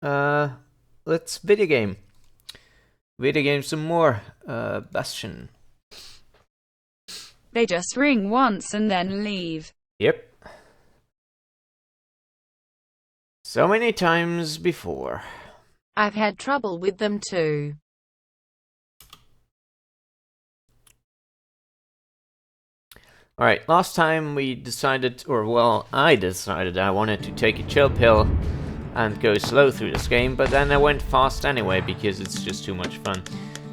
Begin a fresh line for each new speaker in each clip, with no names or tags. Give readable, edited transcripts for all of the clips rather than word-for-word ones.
let's video game. Video game some more. Bastion.
They just ring once and then leave.
Yep. So many times before.
I've had trouble with them too.
Alright, last time we decided, or well, I decided I wanted to take a chill pill and go slow through this game, but then I went fast anyway because it's just too much fun.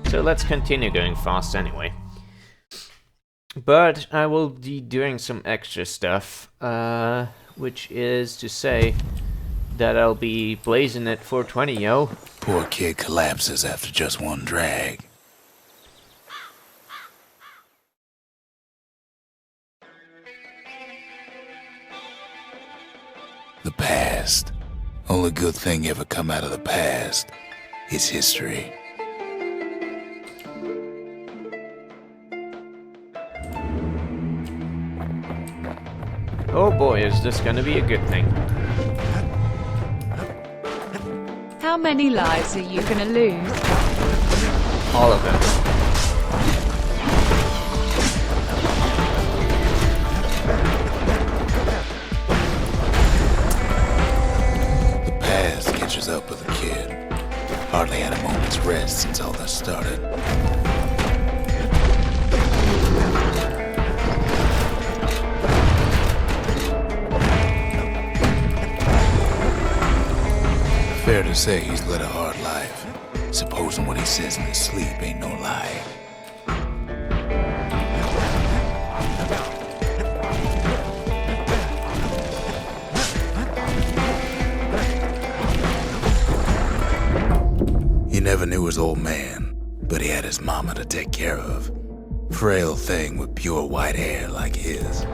So let's continue going fast anyway. But I will be doing some extra stuff, which is to say that I'll be blazing it 420, yo.
Poor kid collapses after just one drag. The past. Only good thing ever come out of the past is history.
Oh boy, is this gonna be a good thing.
How many lives are you gonna lose?
All of them.
The past catches up with the kid. Hardly had a moment's rest since all this started. Fair to say he's led a hard life, supposing what he says in his sleep ain't no lie. He never knew his old man, but he had his mama to take care of. Frail thing with pure white hair like his.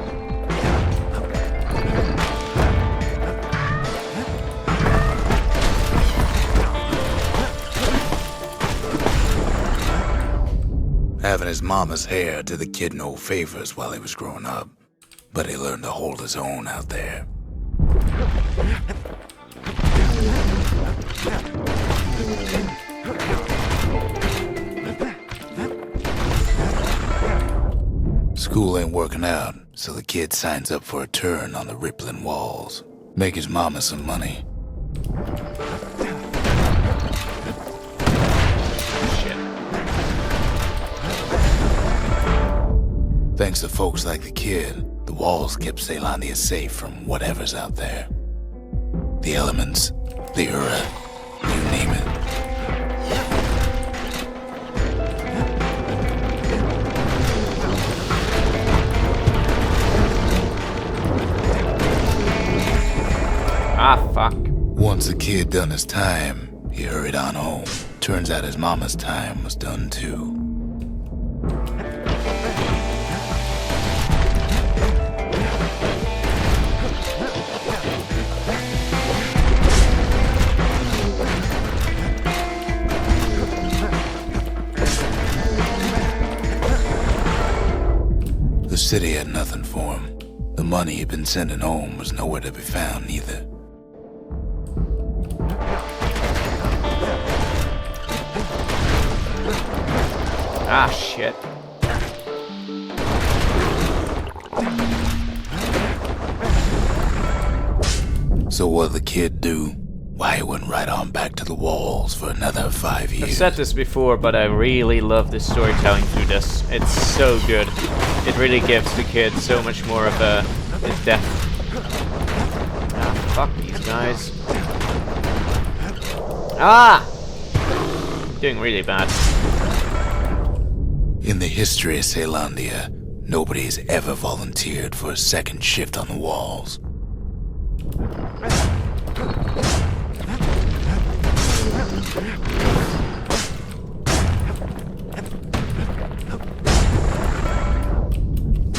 Having his mama's hair did the kid no favors while he was growing up, but he learned to hold his own out there. School ain't working out, so the kid signs up for a turn on the rippling walls. Make his mama some money. Thanks to folks like the kid, the walls kept Ceylondia safe from whatever's out there. The elements, the Ura, you name it.
Ah, fuck.
Once the kid done his time, he hurried on home. Turns out his mama's time was done too. The city had nothing for him. The money he'd been sending home was nowhere to be found either.
Ah, shit.
So what'd the kid do? Why, he went right on back to the walls for another 5 years.
I've said this before, but I really love the storytelling through this. It's so good. It really gives the kid so much more of a depth. Ah, fuck these guys. Ah! Doing really bad.
In the history of Ceylondia, nobody's ever volunteered for a second shift on the walls.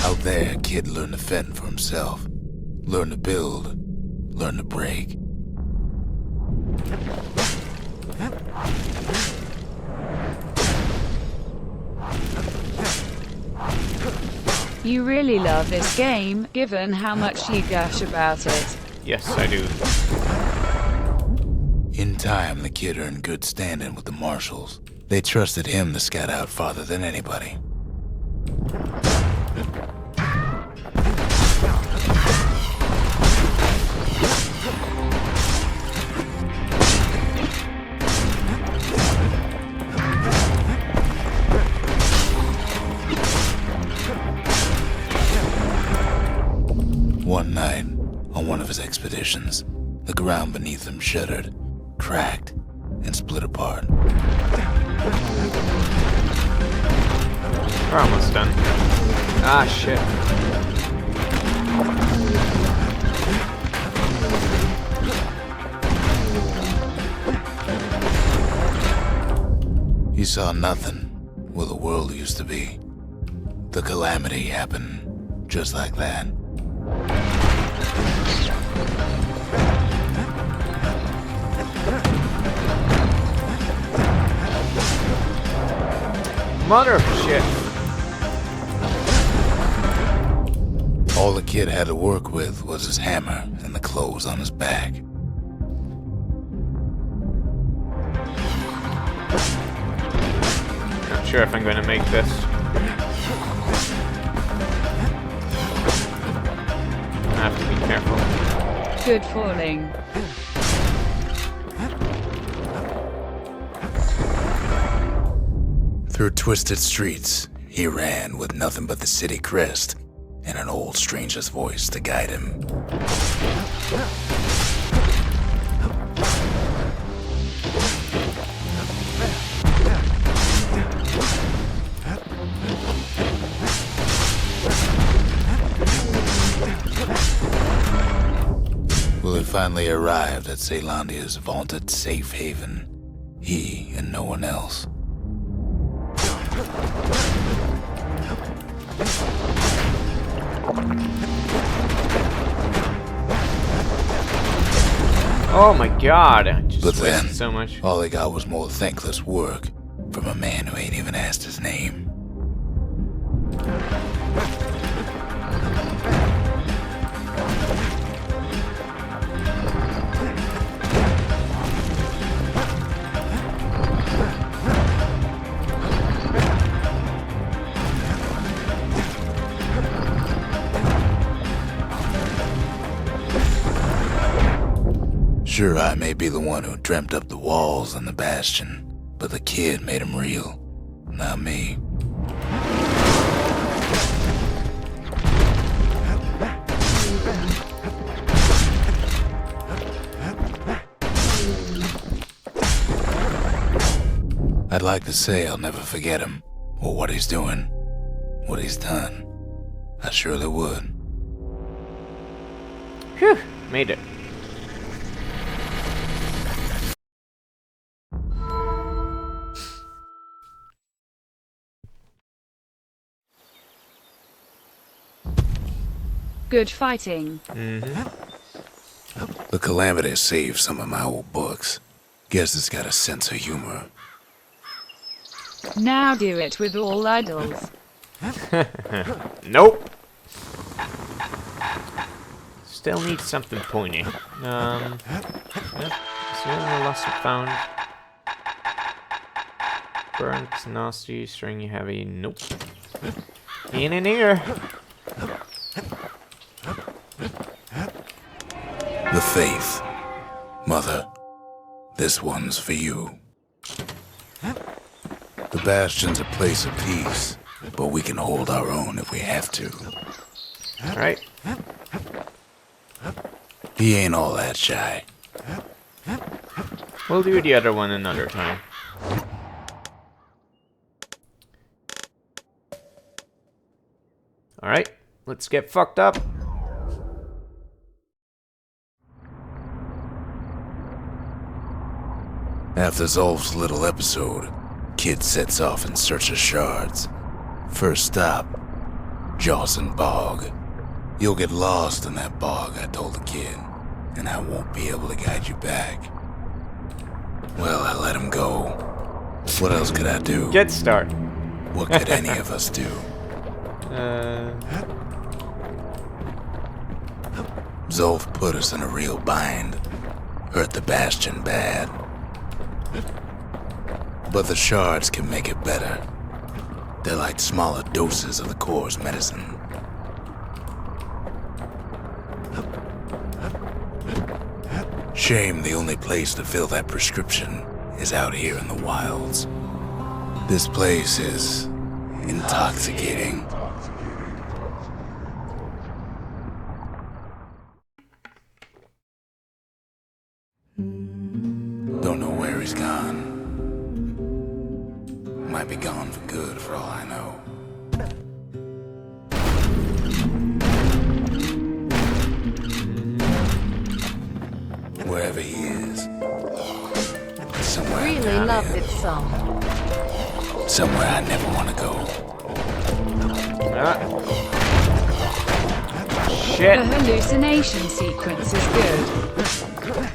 Out there, kid learned to fend for himself. Learn to build. Learn to break.
You really love this game, given how much you gush about it.
Yes, I do.
In time, the kid earned good standing with the marshals. They trusted him to scout out farther than anybody. One night, on one of his expeditions, the ground beneath him shuddered, cracked, and split apart.
We're almost done. Ah, shit.
He saw nothing where the world used to be. The calamity happened just like that.
Mother of shit.
All the kid had to work with was his hammer and the clothes on his back.
Not sure if I'm going to make this. I have to be careful.
Good falling.
Through twisted streets, he ran with nothing but the city crest and an old stranger's voice to guide him. Well, he finally arrived at Caelandia's vaunted safe haven. He and no one else.
Oh my god, I just
But then,
wasted so much.
all they got was more thankless work from a man who ain't even asked his name. Sure, I may be the one who dreamt up the walls and the Bastion, but the kid made them real, not me. I'd like to say I'll never forget him, or what he's doing, what he's done. I surely would.
Phew, made it.
Good fighting.
The calamity saved some of my old books. Guess it's got a sense of humor.
Now do it with all idols.
Nope. Still need something pointy. Yep. Zero lost and found. Burnt, nasty, stringy, heavy. Nope. In here.
The faith. Mother, this one's for you. The Bastion's a place of peace, but we can hold our own if we have to.
Right.
He ain't all that shy.
We'll do the other one another time. Alright, let's get fucked up.
After Zolf's little episode, Kid sets off in search of shards. First stop, Jawson Bog. You'll get lost in that bog, I told the kid, and I won't be able to guide you back. Well, I let him go. What else could I do?
Get started.
What could any of us do? Zolf put us in a real bind. Hurt the Bastion bad. But the shards can make it better. They're like smaller doses of the core's medicine. Shame the only place to fill that prescription is out here in the wilds. This place is intoxicating. Don't know where he's gone. Might be gone for good for all I know. Wherever he is, somewhere
Really
down
love
here.
this song.
Somewhere I never want to go.
Ah.
The
Shit!
hallucination sequence is good.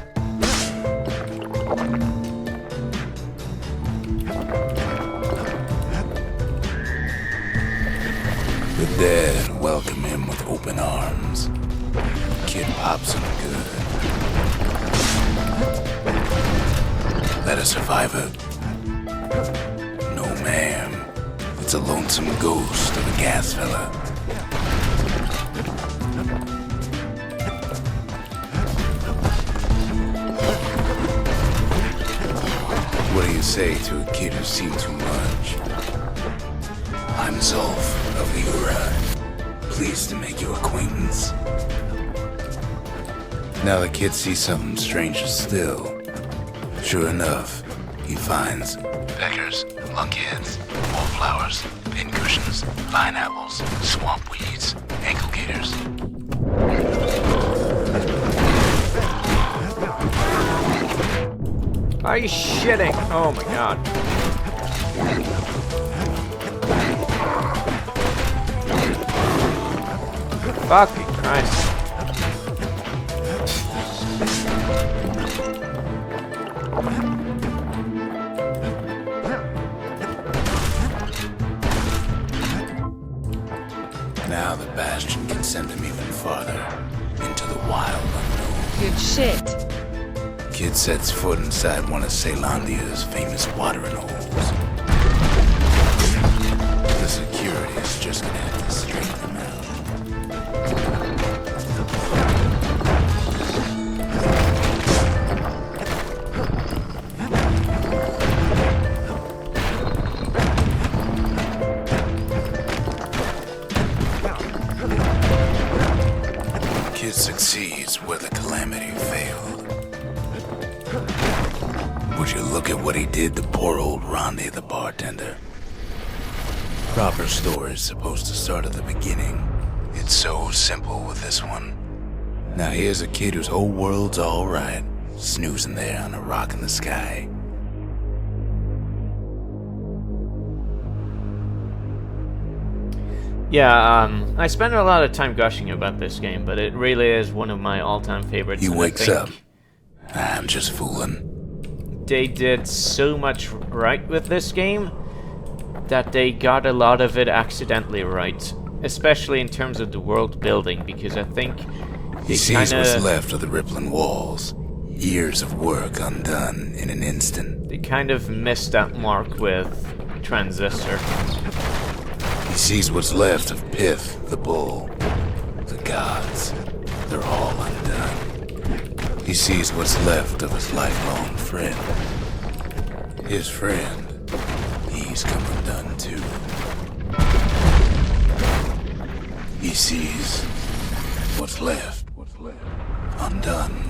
The dead welcome him with open arms. Kid pops him good. That a survivor? No, ma'am. It's a lonesome ghost of a gas fella. What do you say to a kid who's seen too much? I'm Zolf of the Ura. Pleased to make your acquaintance. Now the kid sees something stranger still. Sure enough, he finds peckers, lunkheads, wallflowers, pincushions, pineapples, swamp weeds, ankle gators.
Are you shitting? Oh my god. Fucking Christ.
Now the Bastion can send him even farther into the wild unknown.
Good shit.
Kid sets foot inside one of Ceylondia's famous watering holes. The security is just gonna have to straighten him out. Kid succeeds where the calamity failed. Would you look at what he did to poor old Rondi the bartender? Proper story's supposed to start at the beginning. It's so simple with this one. Now here's a kid whose whole world's alright, snoozing there on a rock in the sky.
Yeah, I spent a lot of time gushing about this game, but it really is one of my all-time favorites.
He
and I
wakes
think
up. I'm just fooling.
They did so much right with this game that they got a lot of it accidentally right, especially in terms of the world building, because I think
He
they
sees what's
kinda,
left of the rippling walls. Years of work undone in an instant.
they kind of missed that mark with Transistor.
He sees what's left of Pith, the bull. The gods, they're all undone. He sees what's left of his lifelong friend. His friend, he's come undone too. He sees what's left undone.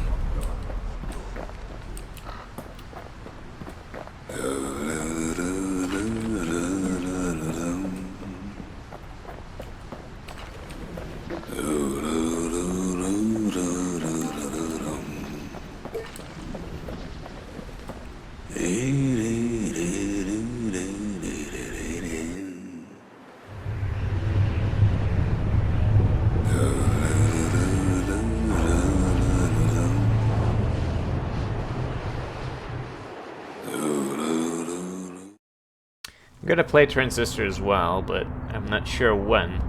I'm gonna play Transistor as well, but I'm not sure when.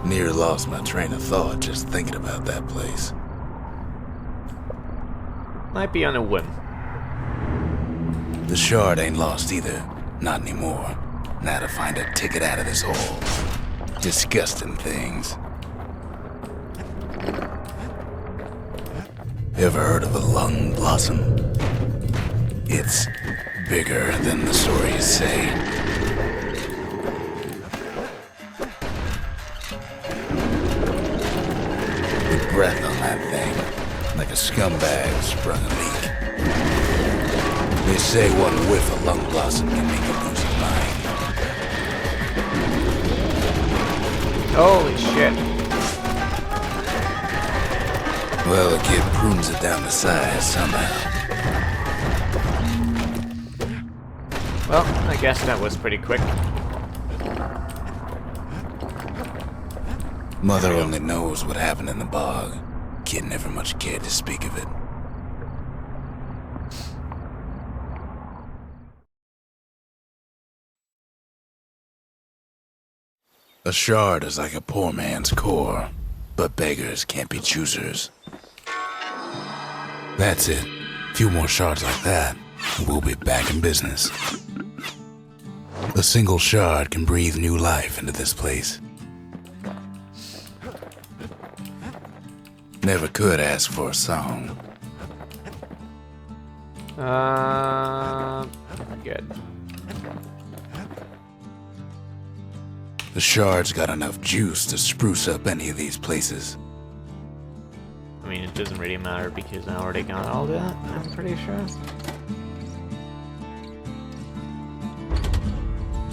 Near lost my train of thought just thinking about that place.
Might be on a whim.
The shard ain't lost either. Not anymore. Now to find a ticket out of this hole. Disgusting things. Ever heard of a lung blossom? It's bigger than the stories say. The breath on that thing, like a scumbag sprung a leak. They say one whiff of lung blossom can make you lose your mind.
Holy shit.
Well, the kid prunes it down to size somehow.
Well, I guess that was pretty quick.
Mother only knows what happened in the bog. Kid never much cared to speak of it. A shard is like a poor man's core, but beggars can't be choosers. That's it. A few more shards like that, and we'll be back in business. A single shard can breathe new life into this place. Never could ask for a song.
Good.
The shard's got enough juice to spruce up any of these places.
I mean, it doesn't really matter because I already got all that, I'm pretty sure.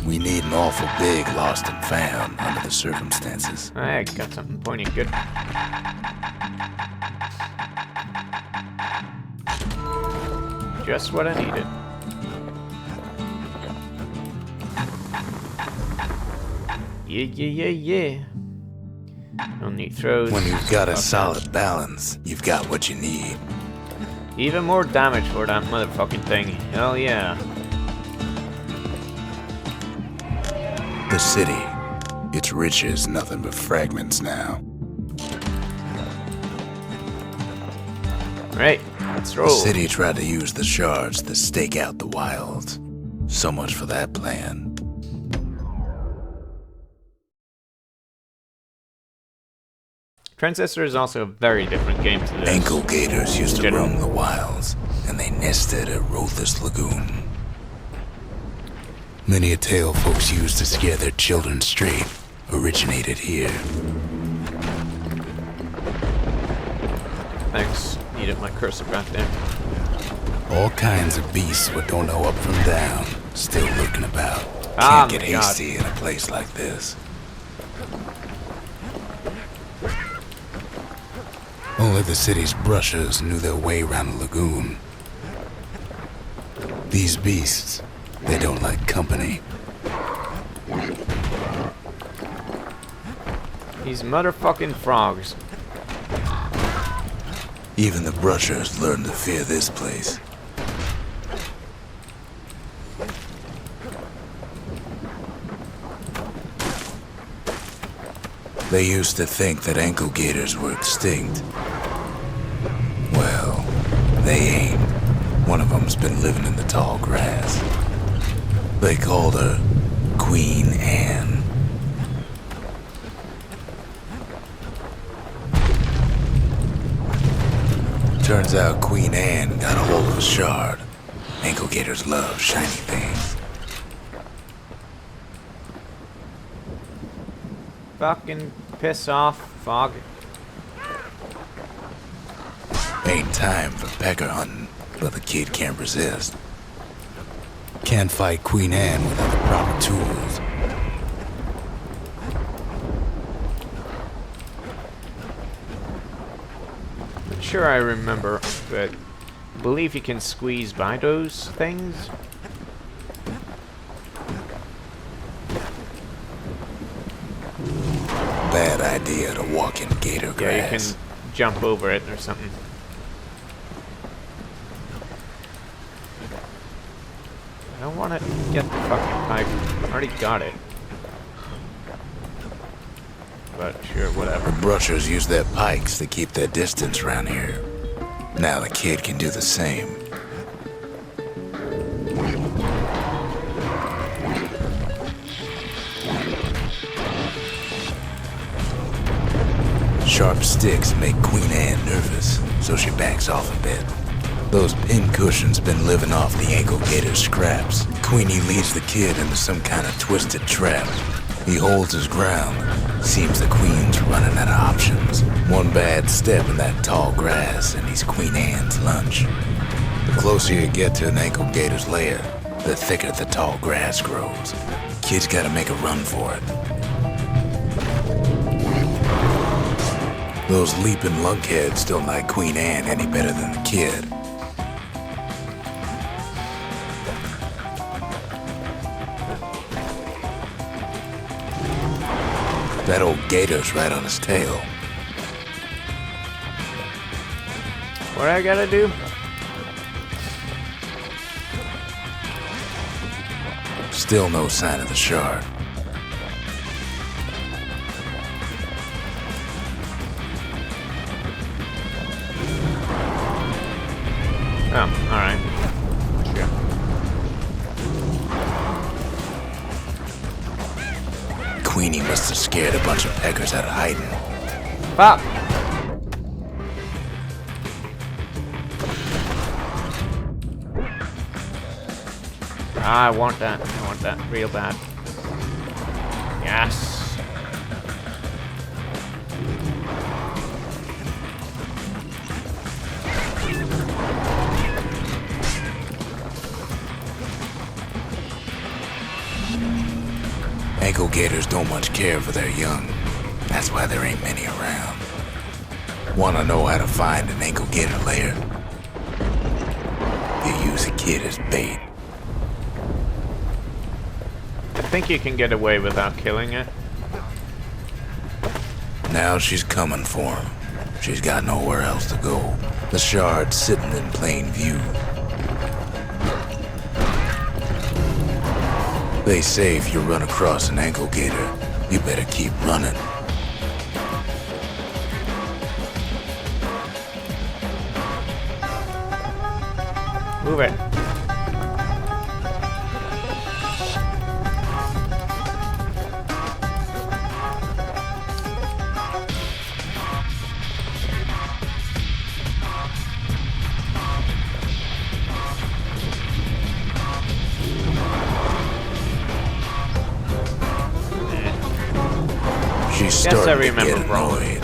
We need an awful big lost and found under the circumstances.
I got something pointy good. Just what I needed. Yeah. Only throws.
When you've got a solid balance, you've got what you need.
Even more damage for that motherfucking thing. Hell yeah.
The city, its riches nothing but fragments now.
Right, let's roll.
The city tried to use the shards to stake out the wilds. So much for that plan.
Transistor is also a very different game to this.
Ankle gators used to roam the wilds, and they nested at Rothus Lagoon. Many a tale folks used to scare their children straight originated here.
Thanks. Needed my cursor back there.
All kinds of beasts what don't know up from down, still lurking about.
Ah,
Can't get
my God.
hasty in a place like this. Only the city's brushers knew their way around the lagoon. These beasts, they don't like company.
These motherfucking frogs.
Even the brushers learned to fear this place. They used to think that ankle gators were extinct. Well, they ain't. One of them's been living in the tall grass. They called her Queen Anne. Turns out Queen Anne got a hold of a shard. Ankle gators love shiny things.
Fucking piss off, fog.
Ain't time for pecker hunting, but the kid can't resist. Can't fight Queen Anne without the proper tools.
Not sure I remember, but I believe you can squeeze by those things.
Bad idea to walk in gator grass.
Yeah, you can jump over it or something. I don't want to get the fucking pipe. I already got it. But sure, whatever.
The brushers use their pikes to keep their distance around here. Now the kid can do the same. sharp sticks make Queen Anne nervous, so she backs off a bit. Those pin cushions been living off the ankle gator's scraps. Queenie leads the kid into some kind of twisted trap. He holds his ground. Seems the queen's running out of options. One bad step in that tall grass and he's Queen Anne's lunch. The closer you get to an ankle gator's lair, the thicker the tall grass grows. Kid's gotta make a run for it. Those leaping lunkheads don't like Queen Anne any better than the kid. That old gator's right on his tail.
What I gotta do?
Still no sign of the shard.
Oh, alright. Sure.
Queenie must have scared a bunch of peckers out of hiding.
Pop! I want that. I want that real bad. Yes.
Ankle gators don't much care for their young. That's why there ain't many around. Wanna know how to find an ankle gator lair? You use a kid as bait.
I think you can get away without killing it.
Now she's coming for him. She's got nowhere else to go. The shard's sitting in plain view. They say if you run across an ankle gator, you better keep running.
Move it.
She's
Guess I
starting to
remember
get
wrong.
annoyed.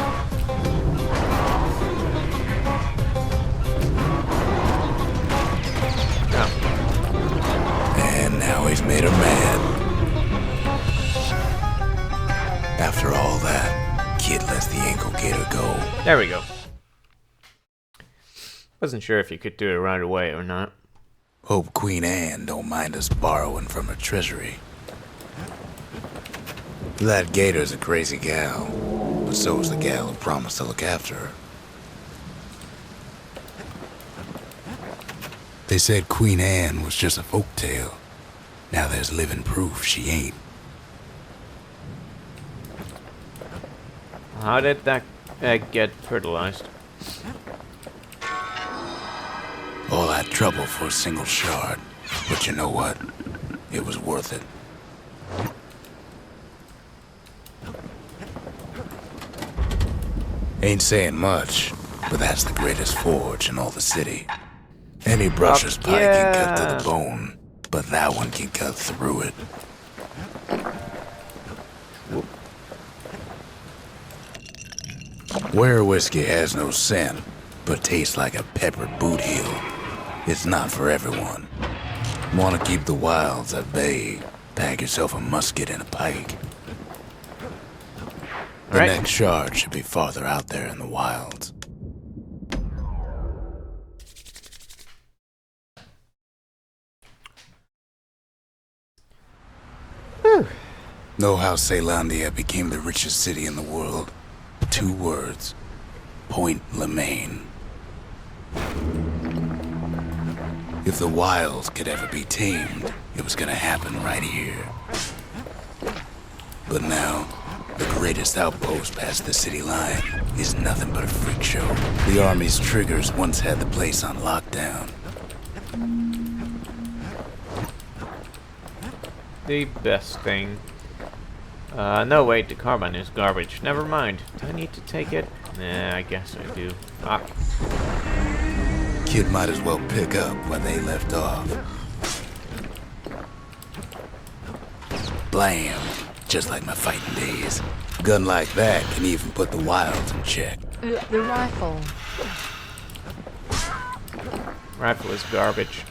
Oh.
And now he's made her mad. After all that, kid lets the ankle gator go.
There we go. Wasn't sure if you could do it right away or not.
Hope Queen Anne don't mind us borrowing from her treasury. That gator's a crazy gal, but so is the gal who promised to look after her. They said Queen Anne was just a folktale. Now there's living proof she ain't.
How did that egg get fertilized?
All that trouble for a single shard. But you know what? It was worth it. Ain't saying much, but that's the greatest forge in all the city. Any brusher's pie can cut to the bone, but that one can cut through it. Where whiskey has no scent, but tastes like a peppered boot heel, it's not for everyone. Want to keep the wilds at bay, pack yourself a musket and a pike. The
Right.
next shard should be farther out there in the wilds.
Whew.
Know how Celandia became the richest city in the world? 2 words. Point Lemaine. If the wilds could ever be tamed, it was gonna happen right here. But now, the greatest outpost past the city line is nothing but a freak show. The army's triggers once had the place on lockdown.
The best thing. No, wait, the carbine is garbage. Never mind. Do I need to take it? Nah, I guess I do. Fuck.
Kid might as well pick up where they left off. Blam! Just like my fighting days. Gun like that can even put the wilds in check.
The rifle.
Rifle is garbage.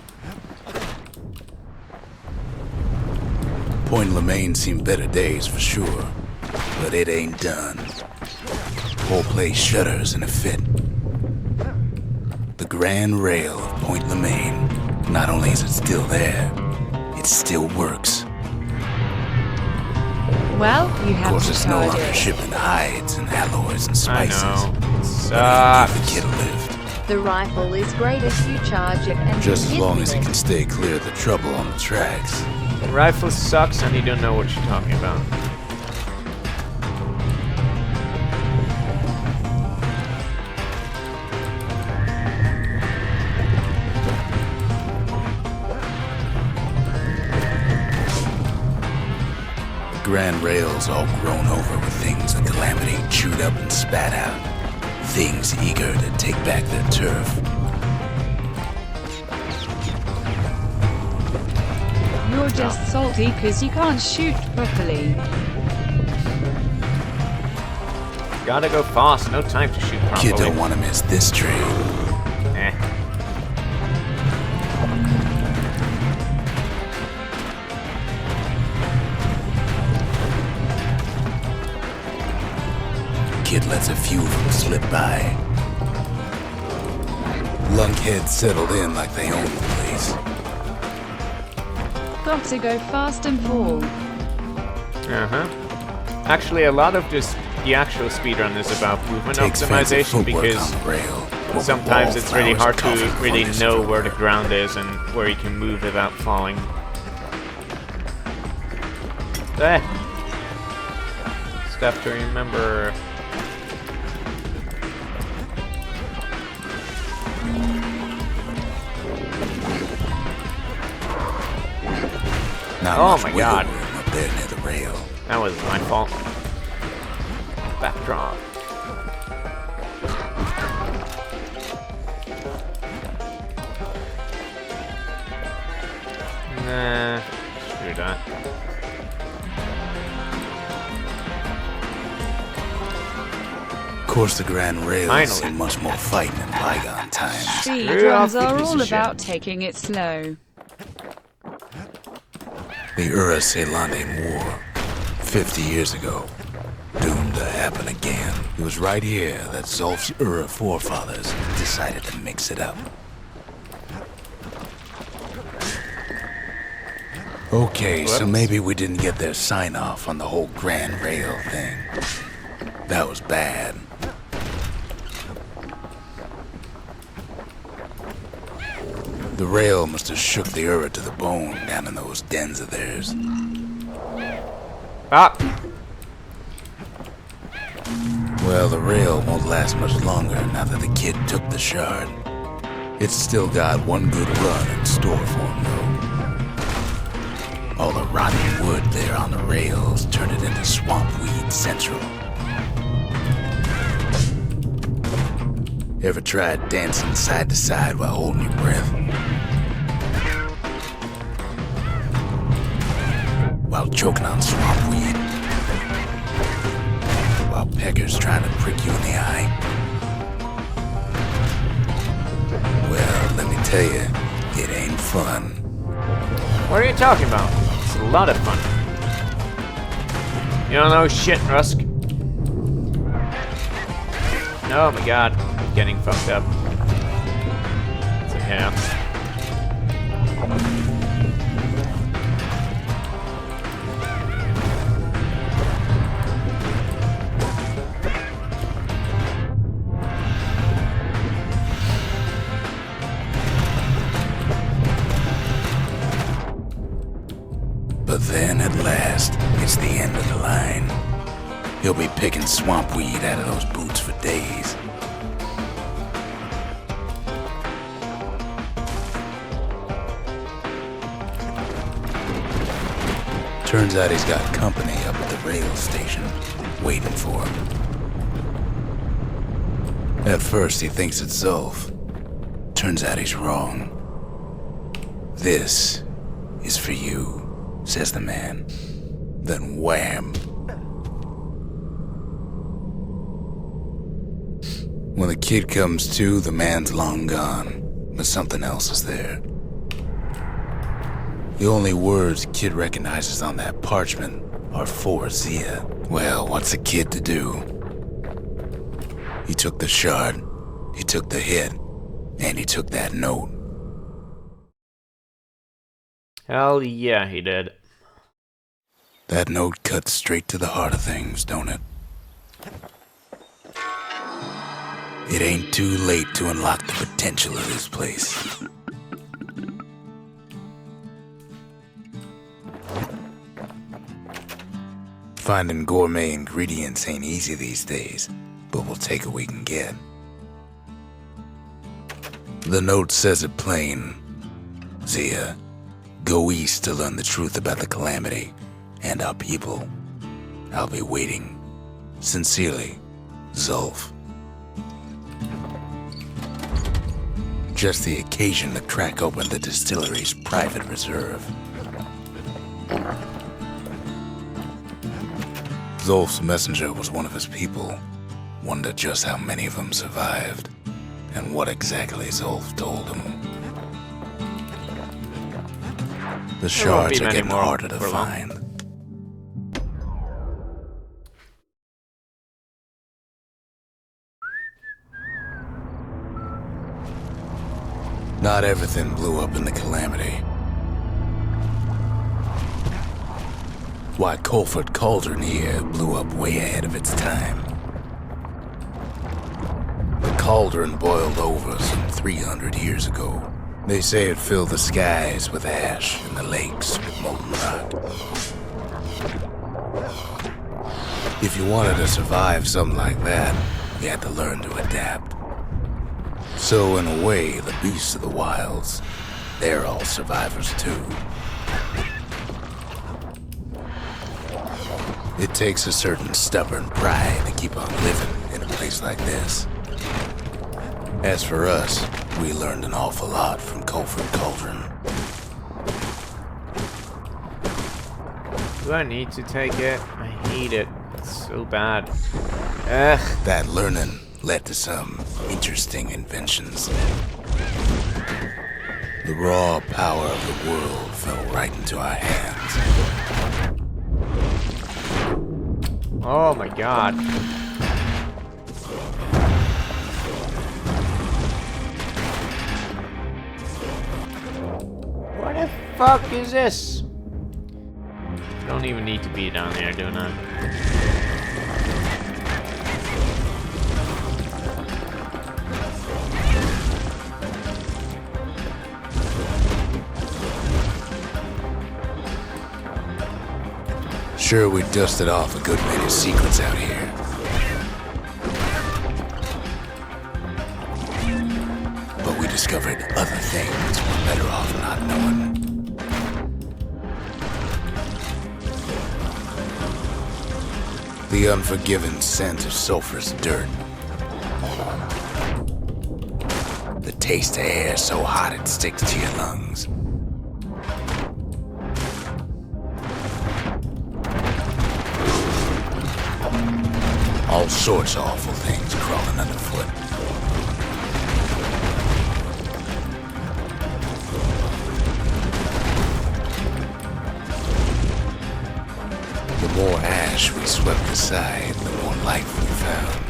Point Lemaine seen better days for sure, but it ain't done. Whole place shudders in a fit. The grand rail of Point Lemaine, not only is it still there, it still works.
Well, you
Of
have
course,
to
it's no
charge
longer
it.
shipping hides and alloys and
I
spices.
know.
But
Sucks.
it ain't give the kid a lift.
The rifle is great if you charge it and
Just as
hit
long
with
as he
it.
can stay clear of the trouble on the tracks.
Rifle sucks and you don't know what you're talking about.
Grand rails all grown over with things the Calamity chewed up and spat out. Things eager to take back their turf.
You're just salty because you can't shoot properly.
Gotta go fast, no time to shoot properly.
Kid don't want to miss this train.
Eh.
Kid lets a few of them slip by. Lunkheads settled in like they own the place.
Got to go fast and fall.
Uh-huh. Actually, a lot of the actual speedrun is about movement
Takes fancy
optimization
footwork
because
on the rail. over
sometimes
wall,
it's really
flowers,
hard to
coffee,
really
furnace,
know
and
where the
flowers.
ground is and where you can move without falling. Eh. Stuff to remember.
Not
Oh
much
my
wiggle
God.
room up there near the rail.
That was my fault. Backdrop. Nah, screw that.
Of course, the Grand Rail has
Finally.
seen much more fighting in bygone times.
Speedruns
off,
are
piece
all
of shit.
about taking it slow.
The Ura-Ceylondian War, 50 years ago, doomed to happen again. It was right here that Zulf's Ura forefathers decided to mix it up. Okay, so
Whoops.
maybe we didn't get their sign-off on the whole Grand Rail thing. That was bad. The rail must have shook the Ura to the bone down in those dens of theirs.
Ah!
Well, the rail won't last much longer now that the kid took the shard. It's still got one good run in store for him, though. All the rotten wood there on the rails turned it into swamp weed central. Ever tried dancing side to side while holding your breath? While choking on swamp weed? While peckers trying to prick you in the eye? Well, let me tell you, it ain't fun.
What are you talking about? It's a lot of fun. You don't know shit, Rusk. Oh my god, I'm getting fucked up. So, yeah.
But then, at last, it's the end of the line. He'll be picking swamp weed out of those boots for days. Turns out he's got company up at the rail station, waiting for him. At first he thinks it's Zulf. Turns out he's wrong. "This is for you," says the man. Then wham! When the kid comes to, the man's long gone, but something else is there. The only words Kid recognizes on that parchment are for Zia. Well, what's a kid to do? He took the shard, he took the hit, and he took that note.
Hell yeah, he did.
That note cuts straight to the heart of things, don't it? It ain't too late to unlock the potential of this place. Finding gourmet ingredients ain't easy these days, but we'll take what we can get. The note says it plain. Zia, go east to learn the truth about the calamity and our people. I'll be waiting. Sincerely, Zulf. Just the occasion to crack open the distillery's private reserve. Zulf's messenger was one of his people. Wondered just how many of them survived, and what exactly Zulf told him. The shards are getting harder to find. Not everything blew up in the calamity. Why, Colford Cauldron here blew up way ahead of its time. The cauldron boiled over some 300 years ago. They say it filled the skies with ash and the lakes with molten rock. If you wanted to survive something like that, you had to learn to adapt. So in a way, the beasts of the wilds, they're all survivors too. It takes a certain stubborn pride to keep on living in a place like this. As for us, we learned an awful lot from Colford Cauldron.
Do I need to take it? I hate it. It's so bad. Ugh.
That learning led to some interesting inventions. The raw power of the world fell right into our hands.
Oh my god. What the fuck is this? I don't even need to be down there, do I?
Sure, we dusted off a good many secrets out here. But we discovered other things we're better off not knowing. The unforgiving scent of sulfurous dirt. The taste of air so hot it sticks to your lungs. All sorts of awful things crawling underfoot. The more ash we swept aside, the more life we found.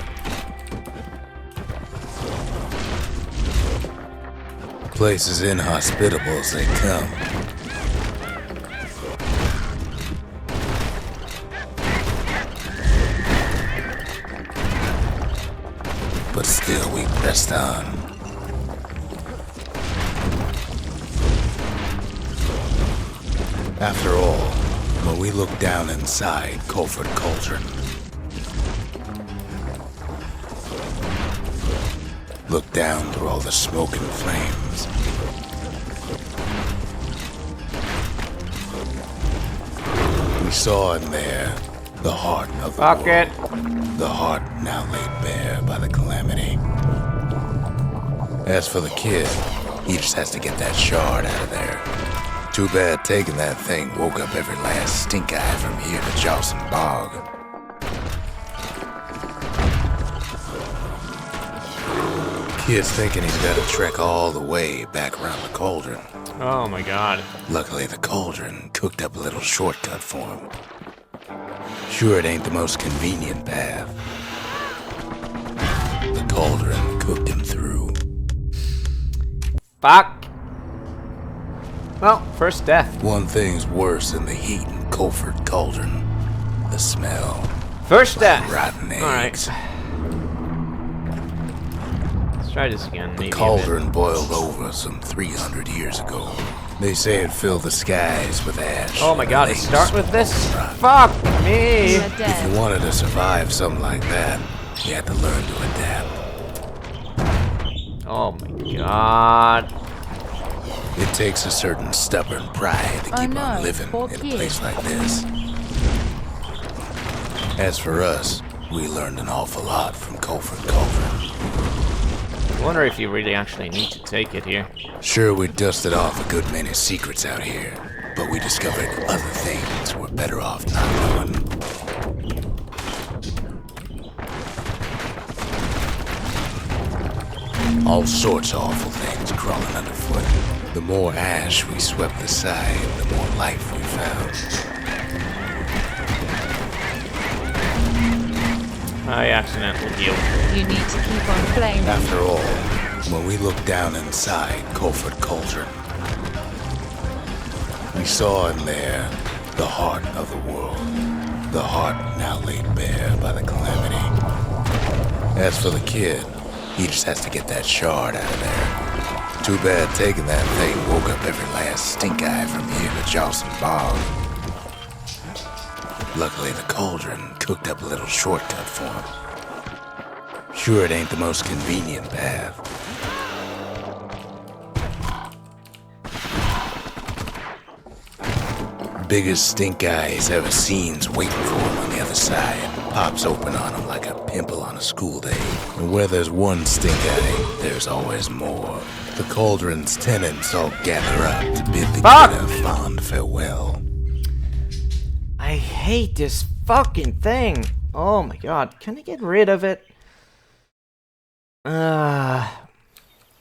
Place as inhospitable as they come. But still we pressed on. After all, when we looked down inside Colford Cauldron, looked down through all the smoke and flames, we saw in there The heart of the
Fuck
world.
it.
The heart now laid bare by the calamity. As for the kid, he just has to get that shard out of there. Too bad taking that thing woke up every last stink eye from here to Jawson Bog. Kid's thinking he's got to trek all the way back around the cauldron.
Oh my god.
Luckily, the cauldron cooked up a little shortcut for him. Sure, it ain't the most convenient path. The cauldron cooked him through.
Fuck. Well, first death.
One thing's worse than the heat in Colford Cauldron. The smell.
First death.
Rotten eggs.
Alright. Let's try this again, maybe.
The cauldron boiled over some 300 years ago. They say it filled the skies with ash.
Oh my god, to
lakes
start with this?
rotten.
Fuck me!
You are
If
dead.
you wanted to survive something like that, you had to learn to adapt.
Oh my god.
It takes a certain stubborn pride to
Oh
keep
no,
on living
poor
in a
kid.
place like this. As for us, we learned an awful lot from Colford Cauldron.
I wonder if you really actually need to take it here.
Sure, we dusted off a good many secrets out here, but we discovered other things we're better off not knowing. All sorts of awful things crawling underfoot. The more ash we swept aside, the more life we found.
I accidentally healed.
You need to keep on flaming.
After all, when we looked down inside Colford Cauldron, we saw in there the heart of the world. The heart now laid bare by the calamity. As for the kid, he just has to get that shard out of there. Too bad taking that thing woke up every last stink eye from here to Jawson Bog. Luckily, the cauldron cooked up a little shortcut for him. Sure, it ain't the most convenient path. Biggest stink eye he's ever seen's waiting for him on the other side. Pops open on him like a pimple on a school day. And where there's one stink eye, there's always more. The cauldron's tenants all gather up to bid the
Fuck!
kid a fond farewell.
I hate this fucking thing. Oh my god, can I get rid of it?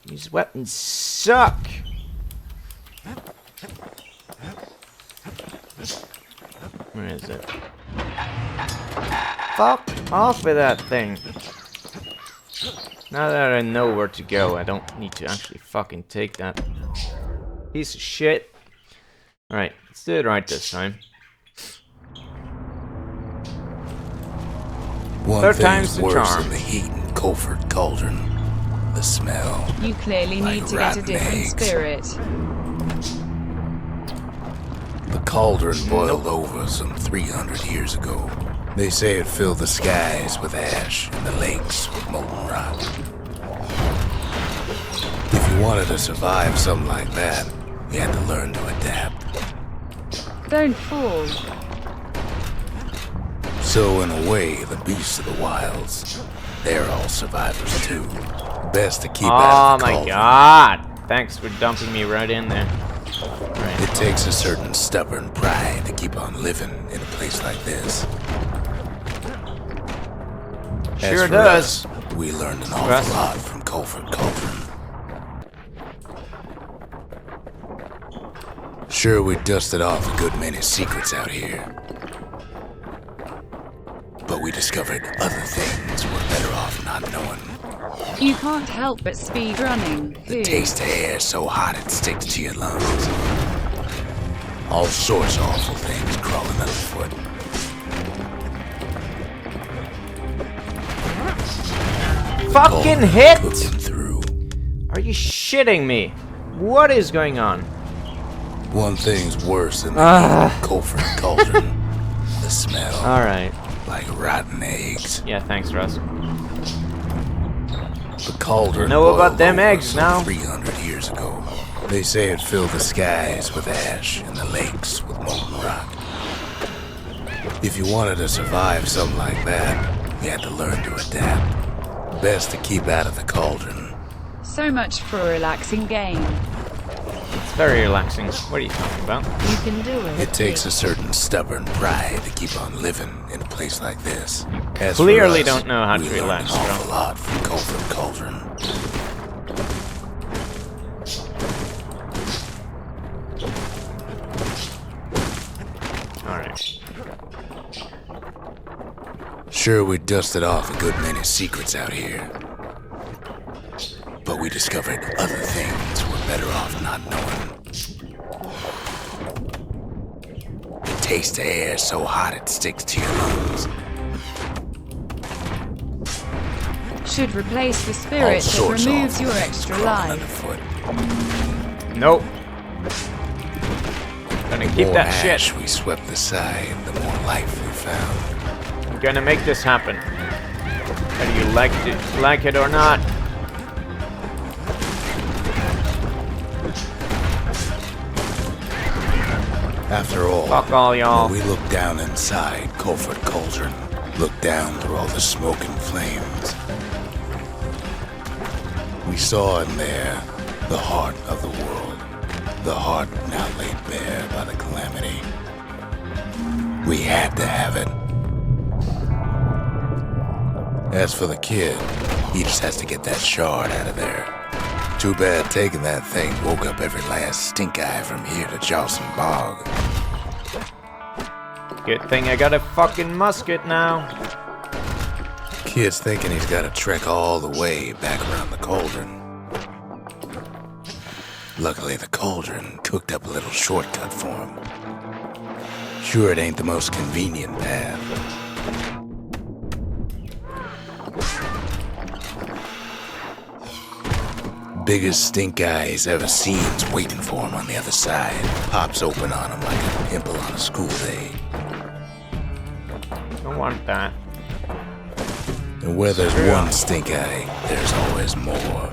These weapons suck. Where is it? Fuck off with that thing. Now that I know where to go, I don't need to actually fucking take that piece of shit. Alright, let's do it right this time.
One
Third
thing's
time's the
worse
charm.
than the heat in Colford Cauldron. The smell.
You clearly
Like
need to get a
rotten
different
eggs.
spirit.
The cauldron boiled over some 300 years ago. They say it filled the skies with ash and the lakes with molten rock. If you wanted to survive something like that, you had to learn to adapt.
Don't fall.
So in a way, the beasts of the wilds, they're all survivors too. Best to keep out
Oh
of the
my
cauldron.
god. Thanks for dumping me right in there. Right.
It takes a certain stubborn pride to keep on living in a place like this. As
Sure
for
does.
us, we learned an awful
Russ.
lot from Colford Cauldron. Sure, we dusted off a good many secrets out here. But we discovered other things we're better off not knowing.
You can't help but speed running.
The taste of air so hot it sticks to your lungs. All sorts of awful things crawling underfoot.
Fucking
Cauldron
hit!
cooked him through.
Are you shitting me? What is going on?
One thing's worse than the
Ah.
heat in Colford Cauldron. The smell.
Alright.
Like rotten eggs.
Yeah, thanks, Russ.
The cauldron
Know
boiled
about them
over
eggs
some
now.
300 years ago. They say it filled the skies with ash and the lakes with molten rock. If you wanted to survive something like that, you had to learn to adapt. Best to keep out of the cauldron.
So much for a relaxing game.
It's very relaxing. What are you talking about?
You can do it.
It takes a certain stubborn pride to keep on living in a place like this. As for
Clearly
us,
don't know how to
we learned
relax,
an awful
bro.
lot from Culford Cauldron.
Alright.
Sure, we dusted off a good many secrets out here. But we discovered other things we're better off not knowing. Taste the air so hot it sticks to your lungs.
Should replace the
All
spirit that
sorts
removes
of
your
things
extra
crawling
life.
underfoot.
Nope. Gonna keep
more
that
ash
shit.
we swept aside, the more life we found.
I'm gonna make this happen. Whether you like it or not.
After all,
Fuck all y'all.
when we looked down inside Culford Cauldron, looked down through all the smoke and flames, we saw in there the heart of the world, the heart now laid bare by the calamity. We had to have it. As for the kid, he just has to get that shard out of there. Too bad taking that thing woke up every last stink eye from here to Jawson Bog.
Good thing I got a fucking musket now.
Kid's thinking he's gotta trek all the way back around the cauldron. Luckily, the cauldron cooked up a little shortcut for him. Sure, it ain't the most convenient path. Biggest stink eye he's ever seen's waiting for him on the other side. Pops open on him like a pimple on a school day.
Don't want that.
And where there's
Sure.
one stink eye, there's always more.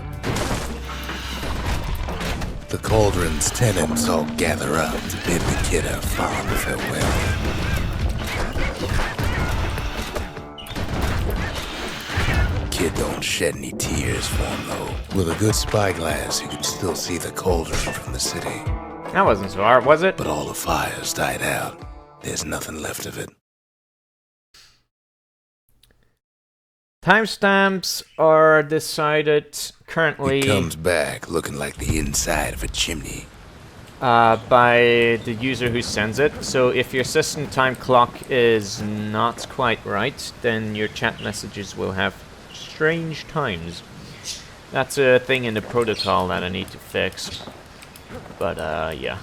The cauldron's tenants all gather up to bid the kid a fond farewell. Kid don't shed any tears for him, though. With a good spyglass, you can still see the cauldron from the city.
That wasn't so hard, was it?
But all the fires died out. There's nothing left of it.
Timestamps are decided currently
It comes back looking like the inside of a chimney.
by the user who sends it. So if your system time clock is not quite right, then your chat messages will have strange times. That's a thing in the protocol that I need to fix. But yeah.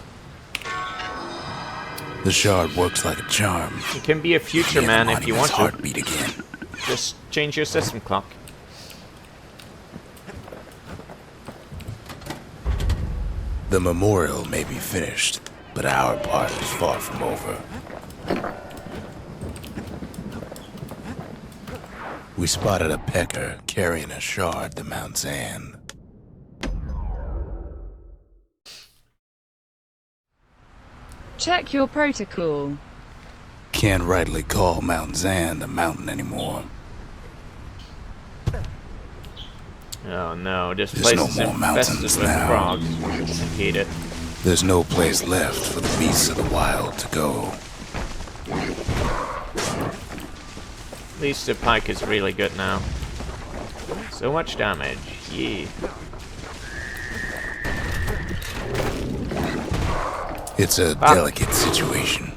The shard works like a charm.
You can be a future
Hear
man
the
if you
monument's
want to.
heartbeat again.
Just change your system clock.
The memorial may be finished, but our part is far from over. We spotted a pecker carrying a shard to Mount Zan.
Check your protocol.
Can't rightly call Mount Zan the mountain anymore.
Oh no, this
There's
place
no
is
more
infested
mountains
with
now.
frogs. I hate it.
There's no place left for the beasts of the wild to go.
At least the pike is really good now. So much damage. Yeah.
It's a delicate situation.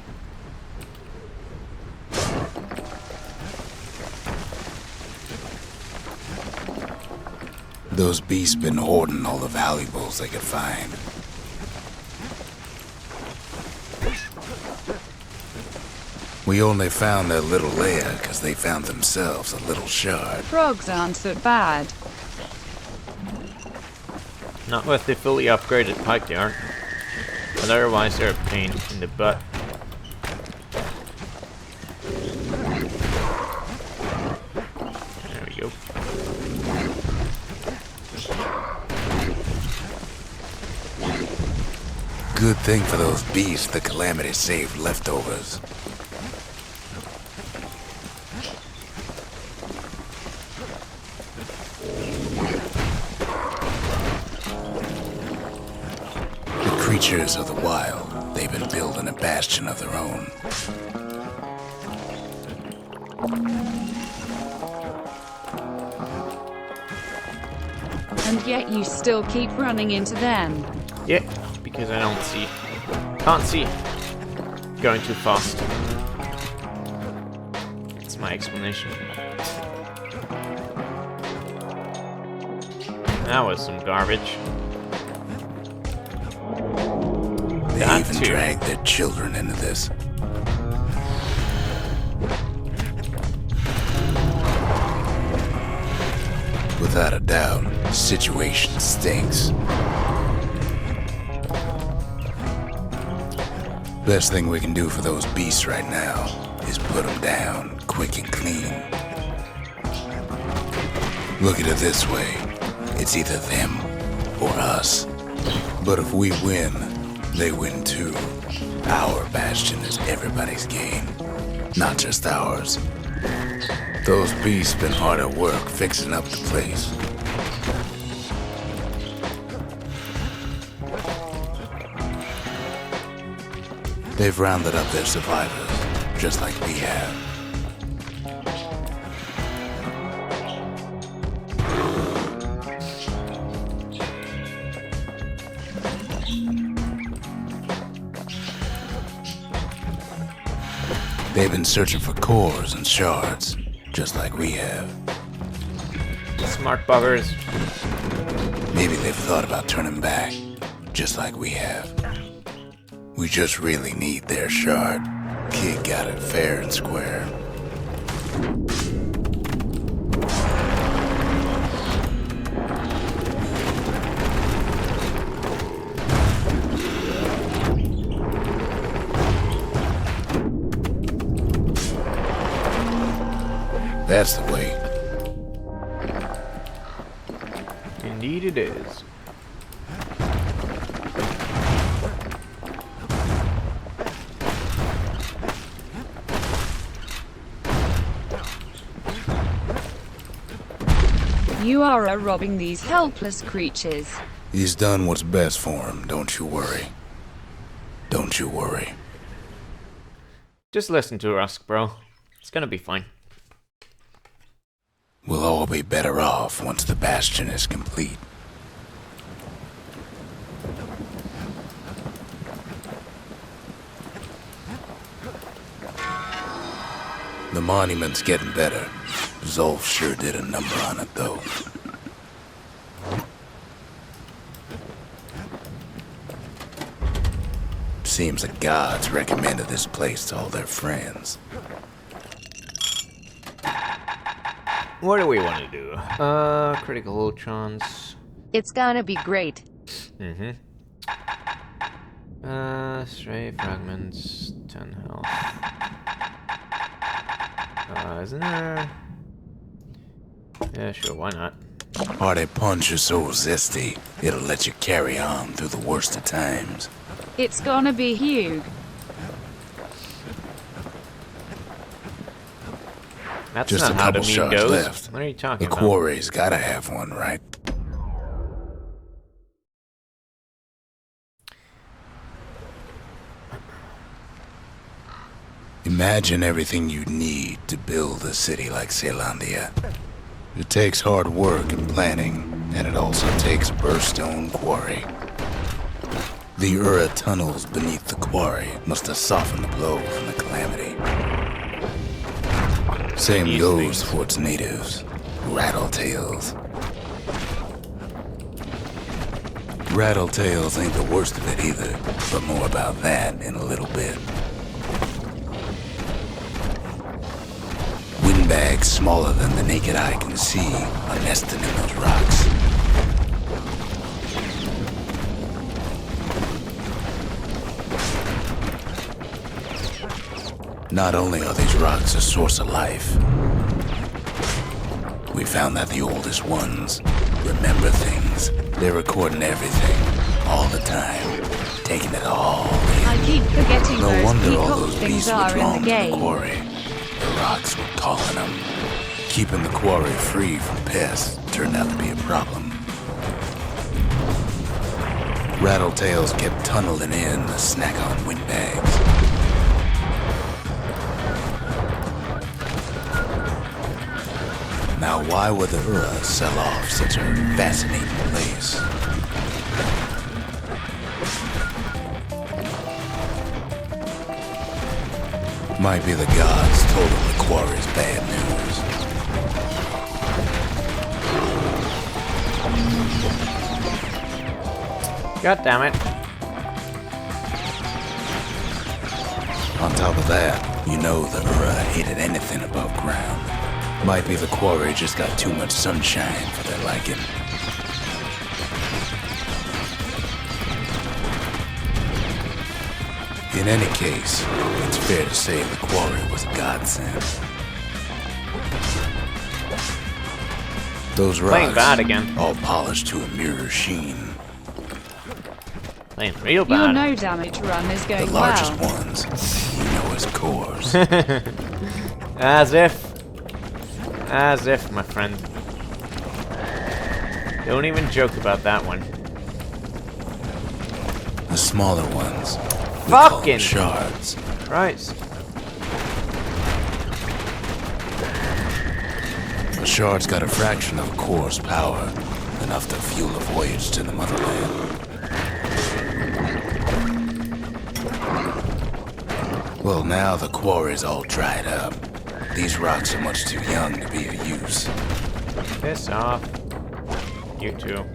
Those beasts been hoarding all the valuables they could find. We only found their little lair because they found themselves a little shard.
Frogs aren't so bad.
Not with the fully upgraded pike they aren't. But otherwise they're a pain in the butt. There we go.
Good thing for those beasts the calamity saved leftovers. Creatures of the wild, they've been building a bastion of their own.
And yet you still keep running into them.
Yeah, because I don't see. Can't see. Going too fast. That's my explanation. That was some garbage.
They even dragged their children into this. Without a doubt, the situation stinks. Best thing we can do for those beasts right now is put them down quick and clean. Look at it this way. It's either them or us. But if we win, they win too. Our bastion is everybody's game, not just ours. Those beasts been hard at work fixing up the place. They've rounded up their survivors, just like we have. They've been searching for cores and shards, just like we have.
Smart buggers.
Maybe they've thought about turning back, just like we have. We just really need their shard. Kid got it fair and square. That's the way.
Indeed it is.
You are robbing these helpless creatures.
He's done what's best for him, don't you worry. Don't you worry.
Just listen to Rusk, bro. It's gonna be fine.
We'll all be better off once the bastion is complete. The monument's getting better. Zolf sure did a number on it, though. Seems the gods recommended this place to all their friends.
What do we want to do? Critical ultrons.
It's gonna be great.
Mm-hmm. Stray fragments, 10 health. Isn't there? Yeah, sure, why not?
Hearty punch is so zesty, it'll let you carry on through the worst of times.
It's gonna be huge.
That's
Just
not
a
how the
couple
meme
shards
goes.
left.
What are you talking
The
about?
quarry's gotta have one, right? Imagine everything you'd need to build a city like Zealandia. It takes hard work and planning, and it also takes a burstone quarry. The Ura tunnels beneath the quarry must have softened the blow from the calamity. Same goes for its natives, Rattletails. Rattletails ain't the worst of it either, but more about that in a little bit. Windbags smaller than the naked eye can see are nesting in those rocks. Not only are these rocks a source of life, we found that the oldest ones remember things. They're recording everything, all the time, taking it all in.
I keep forgetting
No
those
wonder all
peacock
those
things
beasts
are
were
in
drawn
the
to the
game.
quarry. The rocks were calling them. Keeping the quarry free from pests turned out to be a problem. Rattletails kept tunneling in to snack on windbags. Now why would the Ura sell off such a fascinating place? Might be the gods told him the quarry's bad news.
God damn it.
On top of that, you know the Ura hated anything above ground. Might be the quarry just got too much sunshine for their liking. In any case, it's fair to say the quarry was a godsend. Those
Playing
rocks,
bad again.
all polished to a mirror sheen.
Playing real
Your
bad.
no damage run is
The
going
largest
well.
ones, you know as cores.
As if. As if, my friend. Don't even joke about that one.
The smaller ones, we call them
Fucking
shards.
Christ.
A shard's got a fraction of a core's power, enough to fuel a voyage to the motherland. Well, now the quarry's all dried up. These rocks are much too young to be of use.
Piss off. You too.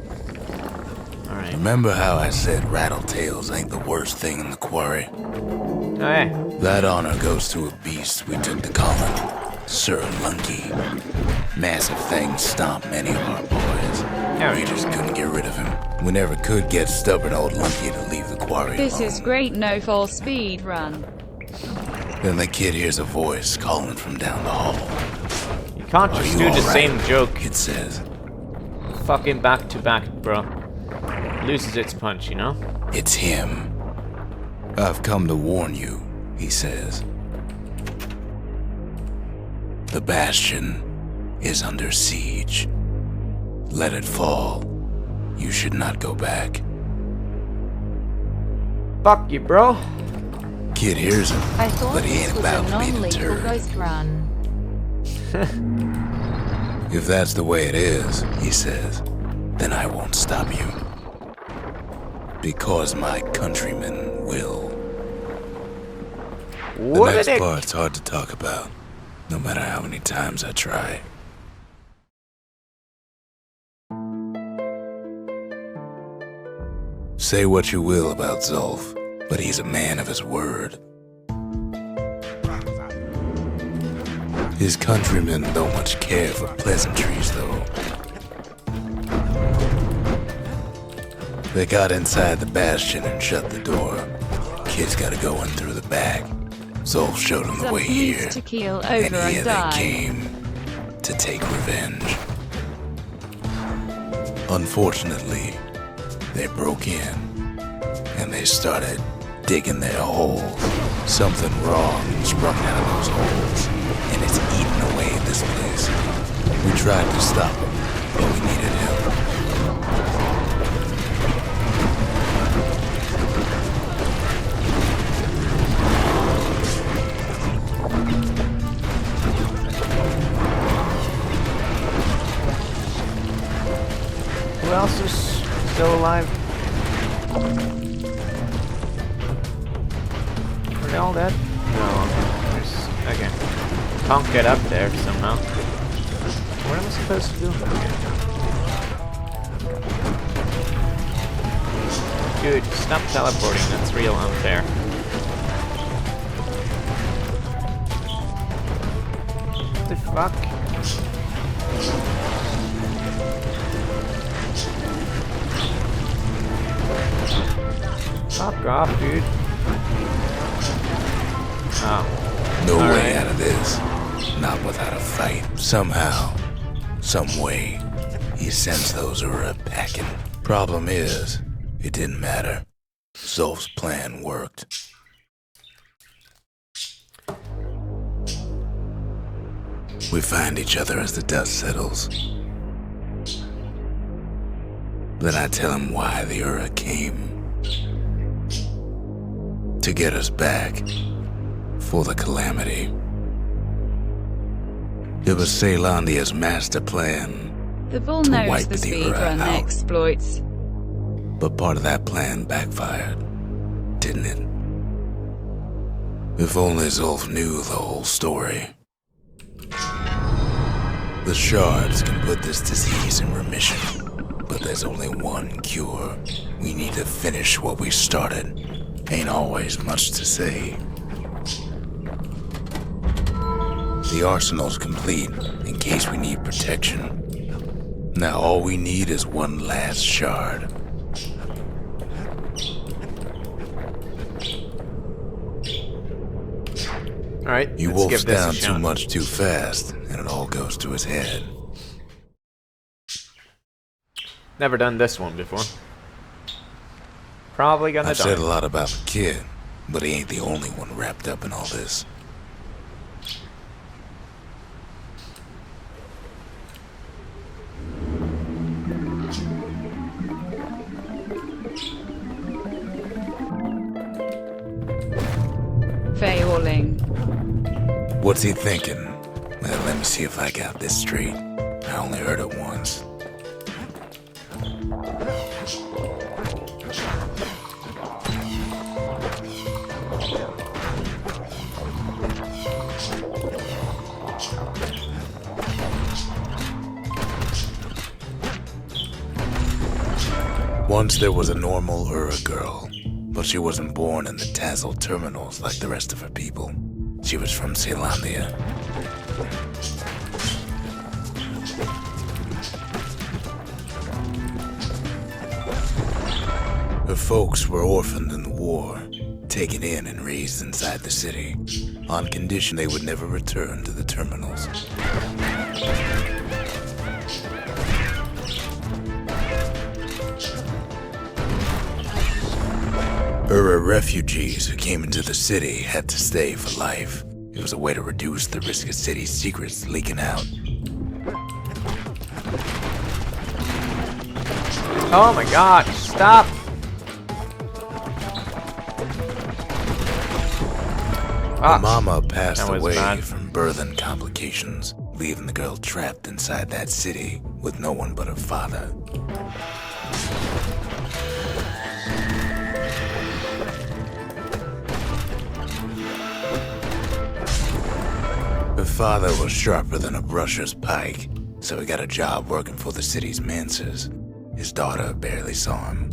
Alright.
Remember how I said Rattletails ain't the worst thing in the quarry?
Oh, hey.
That honor goes to a beast we took to Colin, Sir Lunky. Massive thing stomped many of our boys.
Yeah,
We just couldn't get rid of him. We never could get stubborn old Lunky to leave the quarry
This
alone.
is great no fall speed run.
Then the kid hears a voice calling from down the hall.
You can't
Are
just
you
do the
all right?
same joke
It says,
fucking back to back, bro. Loses its punch, you know?
it's him. I've come to warn you, he says. The Bastion is under siege. Let it fall. You should not go back.
Fuck you, bro.
Kid hears him,
I thought
but he
this
ain't
was a
about to be
non-lethal
deterred.
ghost run.
If that's the way it is, he says, then I won't stop you. Because my countrymen will. The
What
next
did it?
part's hard to talk about, no matter how many times I try. Say what you will about Zulf, but he's a man of his word. His countrymen don't much care for pleasantries, though. They got inside the Bastion and shut the door. Kid's gotta go in through the back. Zulf showed him the
Some
way here,
needs to keel over
and here
and
they
die.
came to take revenge. Unfortunately, they broke in, and they started digging their holes. Something wrong sprung out of those holes, and it's eating away at this place. We tried to stop him, but we needed help.
Who else is still alive? Are they all dead? No. There's... Okay. Can't get up there somehow. What am I supposed to do? Dude, stop teleporting. That's real unfair. What the fuck? Fuck off, dude. Oh.
No
All
way
right.
out of this. Not without a fight. Somehow, some way, he sends those Ura packing. Problem is, it didn't matter. Zulf's plan worked. We find each other as the dust settles. Then I tell him why the Ura came. to get us back for the Calamity. It was Caelandia's master plan,
The bull
to
knows
wipe
the
the
speedrun
Ura out.
exploits.
but part of that plan backfired, didn't it? If only Zulf knew the whole story. The shards can put this disease in remission, but there's only one cure. We need to finish what we started. Ain't always much to say. The arsenal's complete in case we need protection. Now all we need is one last shard.
Alright,
He
let's
wolfs
give this
down
a
too
shot.
much too fast, and it all goes to his head.
Never done this one before. Probably gonna
I've
die.
said a lot about the kid, but he ain't the only one wrapped up in all this.
Failing.
What's he thinking? Well, let me see if I got this straight. I only heard it once. Once there was a normal Ura girl, but she wasn't born in the Tassel terminals like the rest of her people. She was from Caelandia. Her folks were orphaned in the war, taken in and raised inside the city, on condition they would never return to the terminals. Ura refugees who came into the city had to stay for life. It was a way to reduce the risk of city secrets leaking out.
Oh my god, stop!
Her mama passed
that was
away
bad.
from birth and complications, leaving the girl trapped inside that city with no one but her father. Her father was sharper than a brusher's pike, so he got a job working for the city's mancers. His daughter barely saw him.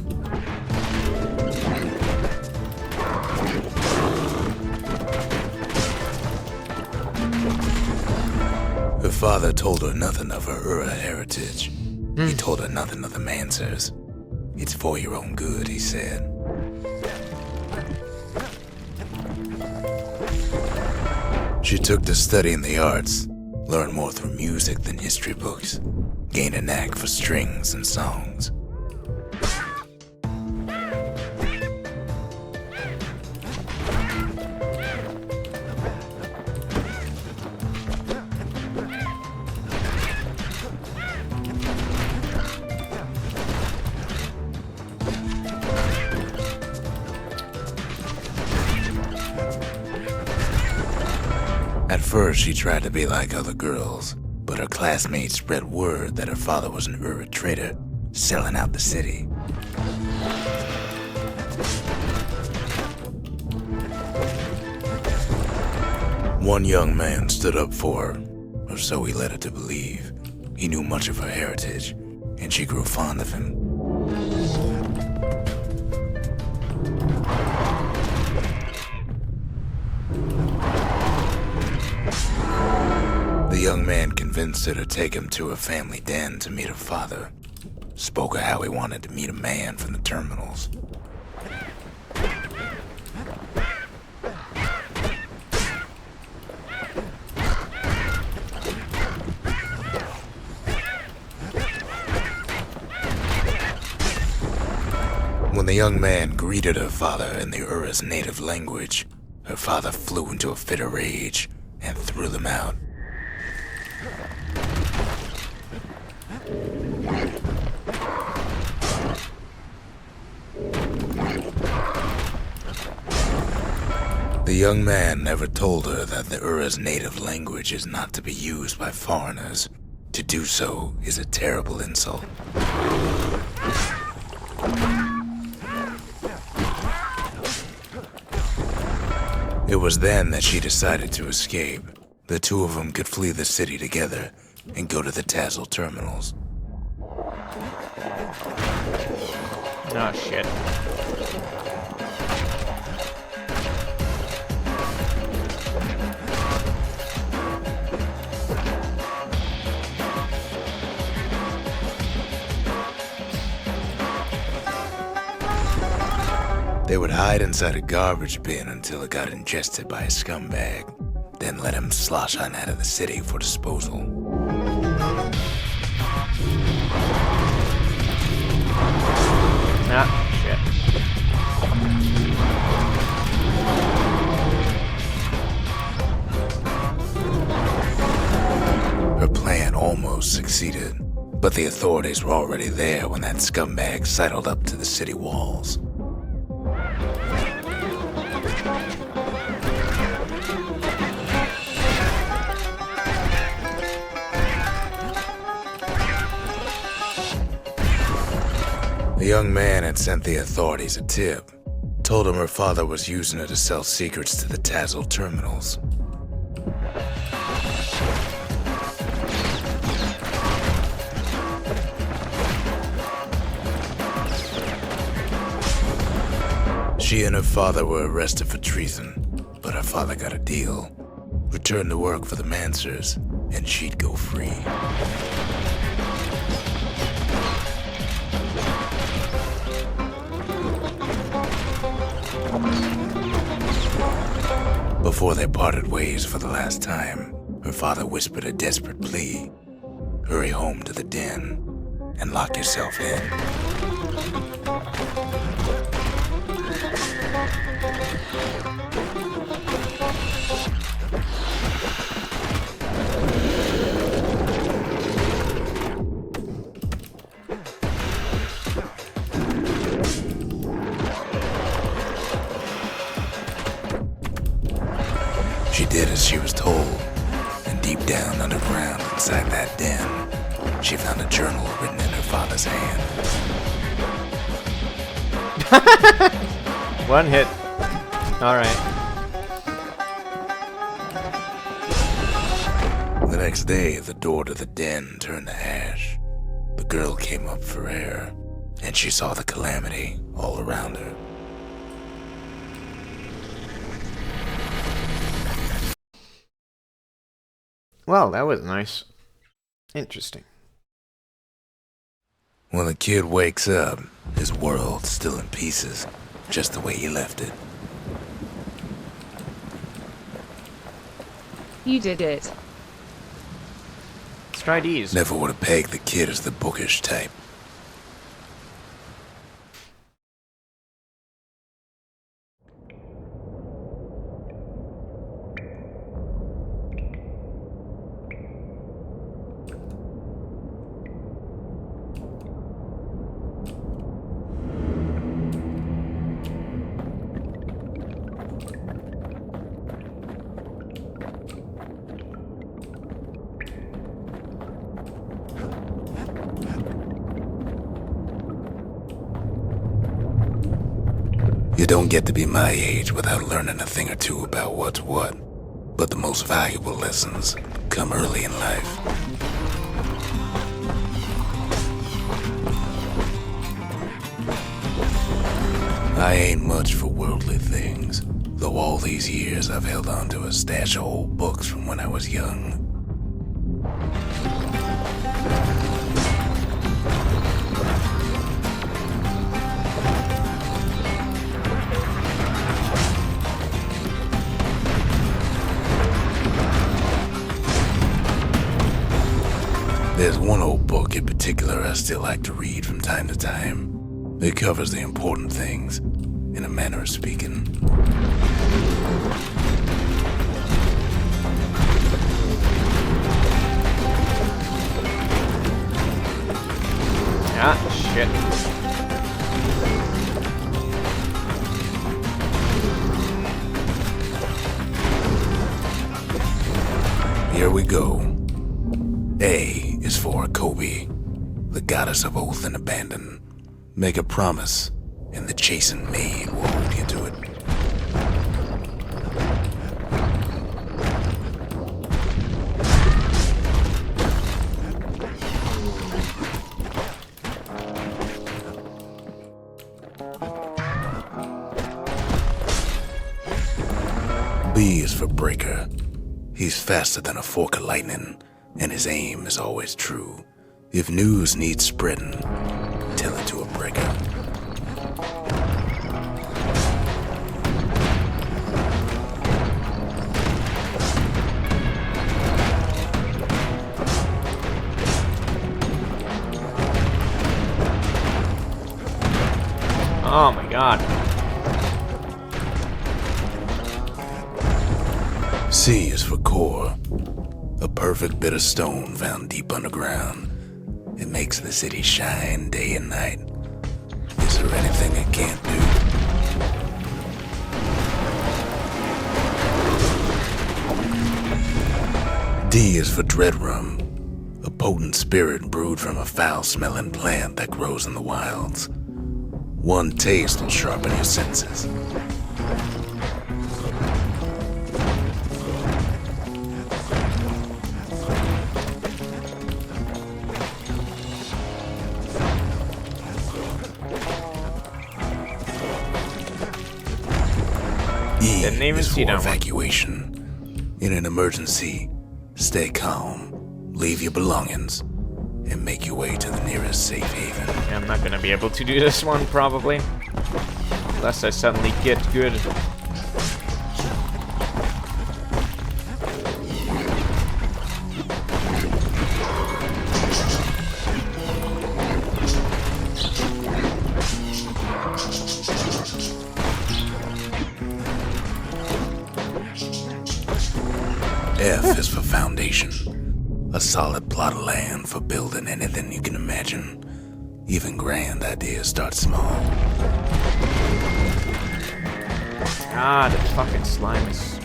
Her father told her nothing of her Ura heritage. He told her nothing of the mancers. It's for your own good, he said. She took to studying the arts, learned more through music than history books, gained a knack for strings and songs. At first, she tried to be like other girls, but her classmates spread word that her father was an Ura trader, selling out the city. One young man stood up for her, or so he led her to believe. He knew much of her heritage, and she grew fond of him. The young man convinced her to take him to her family den to meet her father. Spoke of how he wanted to meet a man from the terminals. When the young man greeted her father in the Ura's native language, her father flew into a fit of rage and threw them out. The young man never told her that the Ura's native language is not to be used by foreigners. To do so is a terrible insult. It was then that she decided to escape. The two of them could flee the city together and go to the Tassel terminals.
Oh, shit.
They would hide inside a garbage bin until it got ingested by a scumbag, then let him slosh on out of the city for disposal.
Ah, shit.
Her plan almost succeeded, but the authorities were already there when that scumbag sidled up to the city walls. The young man had sent the authorities a tip, told him her father was using her to sell secrets to the Tassel terminals. She and her father were arrested for treason, but her father got a deal. Returned to work for the Mansers, and she'd go free. Before they parted ways for the last time, her father whispered a desperate plea. Hurry home to the den and lock yourself in. She did as she was told, and deep down underground inside that den, she found a journal written in her father's hand.
One hit. Alright.
The next day, the door to the den turned to ash. The girl came up for air, and she saw the calamity all around her.
Well, that was nice. Interesting.
When the kid wakes up, his world's still in pieces, just the way he left it.
You did it.
Let's try these.
Never would have pegged the kid as the bookish type. You don't get to be my age without learning a thing or two about what's what. But the most valuable lessons come early in life. I ain't much for worldly things, though all these years I've held on to a stash of old books from when I was young. There's one old book in particular I still like to read from time to time. It covers the important things, in a manner of speaking.
Ah, shit.
Here we go. A is for Kobe, the goddess of oath and abandon. Make a promise, and the chastened maid will hold you to it. B is for Breaker. He's faster than a fork of lightning, and his aim is always true. If news needs spreading, tell it to a breaker.
Oh my god.
C is for Core, a perfect bit of stone found deep underground. It makes the city shine day and night. Is there anything it can't do? D is for Dreadrum, a potent spirit brewed from a foul-smelling plant that grows in the wilds. One taste will sharpen your senses.
Didn't even
is
see
for
that one.
evacuation. In an emergency, stay calm, leave your belongings, and make your way to the nearest safe haven.
Yeah, I'm not gonna be able to do this one, probably. Unless I suddenly get good.
F is for foundation. A solid plot of land for building anything you can imagine. Even grand ideas start small.
Ah, the fucking slimes.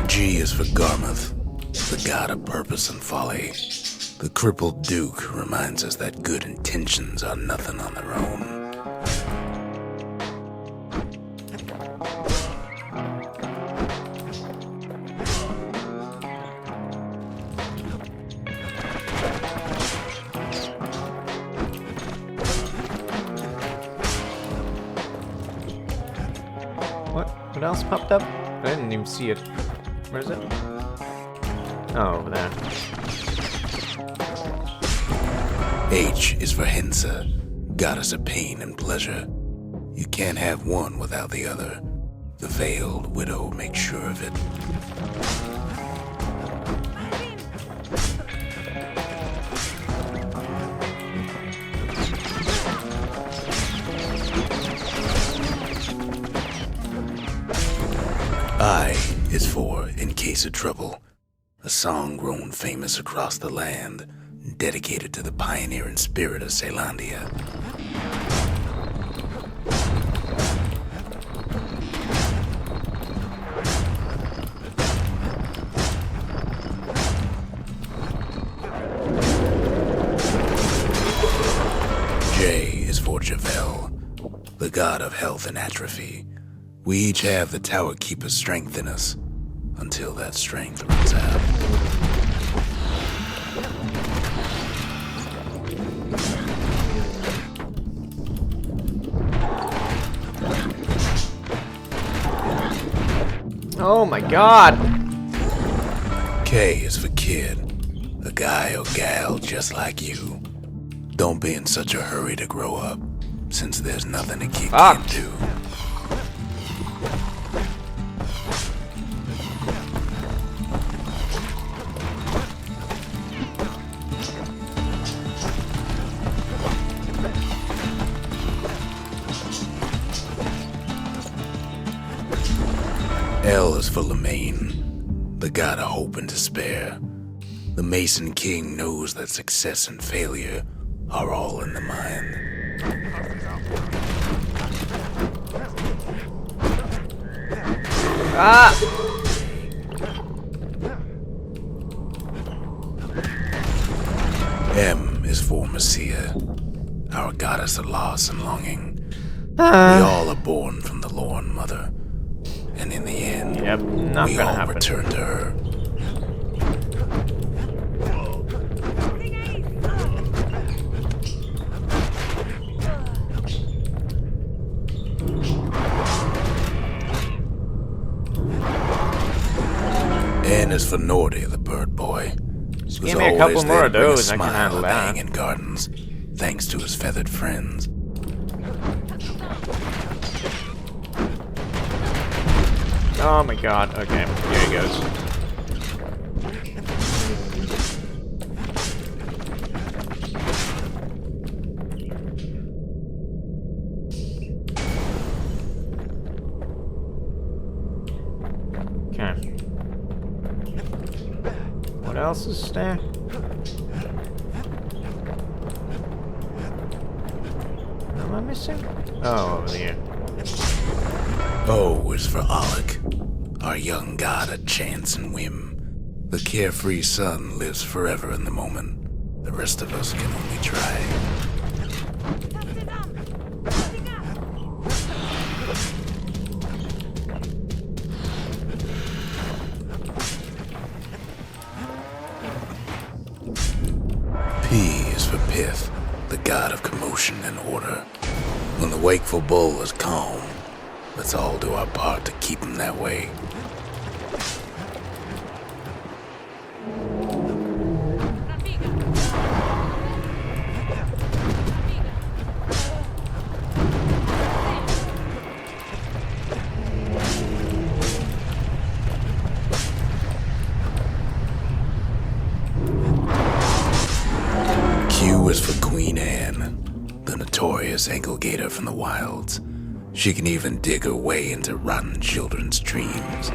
G is for Garmuth, the god of purpose and folly. The crippled Duke reminds us that good intentions are nothing on their own.
What else popped up? I didn't even see it. Where is it? Oh, over there.
H is for Hensa, goddess of pain and pleasure. You can't have one without the other. The veiled widow makes sure of it. I is for In Case of Trouble, a song grown famous across the land, dedicated to the pioneering spirit of Celandia. J is for Javel, the god of health and atrophy. We each have the Tower Keeper's strength in us, until that strength runs out.
Oh my god!
K is for Kid, a guy or gal just like you. Don't be in such a hurry to grow up, since there's nothing a kid can't do. L is for Lemaine, the god of hope and despair. The Mason King knows that success and failure are all in the mind.
Ah!
M is for Messiah, our goddess of loss and longing. We all are born from the Lorn Mother, and in the end,
Yep, not
we
gonna
all
happen.
return to her. N is for Nordy, the bird boy.
Just
Who's
give me a
always
couple
there
more
to
of
bring a
those, I can
smile
handle
to
that.
Hanging Gardens, thanks to his feathered friends.
Oh my god, okay, here he goes. Okay. What else is there? What am I missing? Oh, over here.
O is for Alec, our young god of chance and whim. The carefree son lives forever in the moment. The rest of us can only try. P is for Pith, the god of commotion and order. When the wakeful bull is calm, let's all do our part to keep him that way. Q is for Queen Anne, the notorious ankle gator from the wilds. She can even dig her way into rotten children's dreams.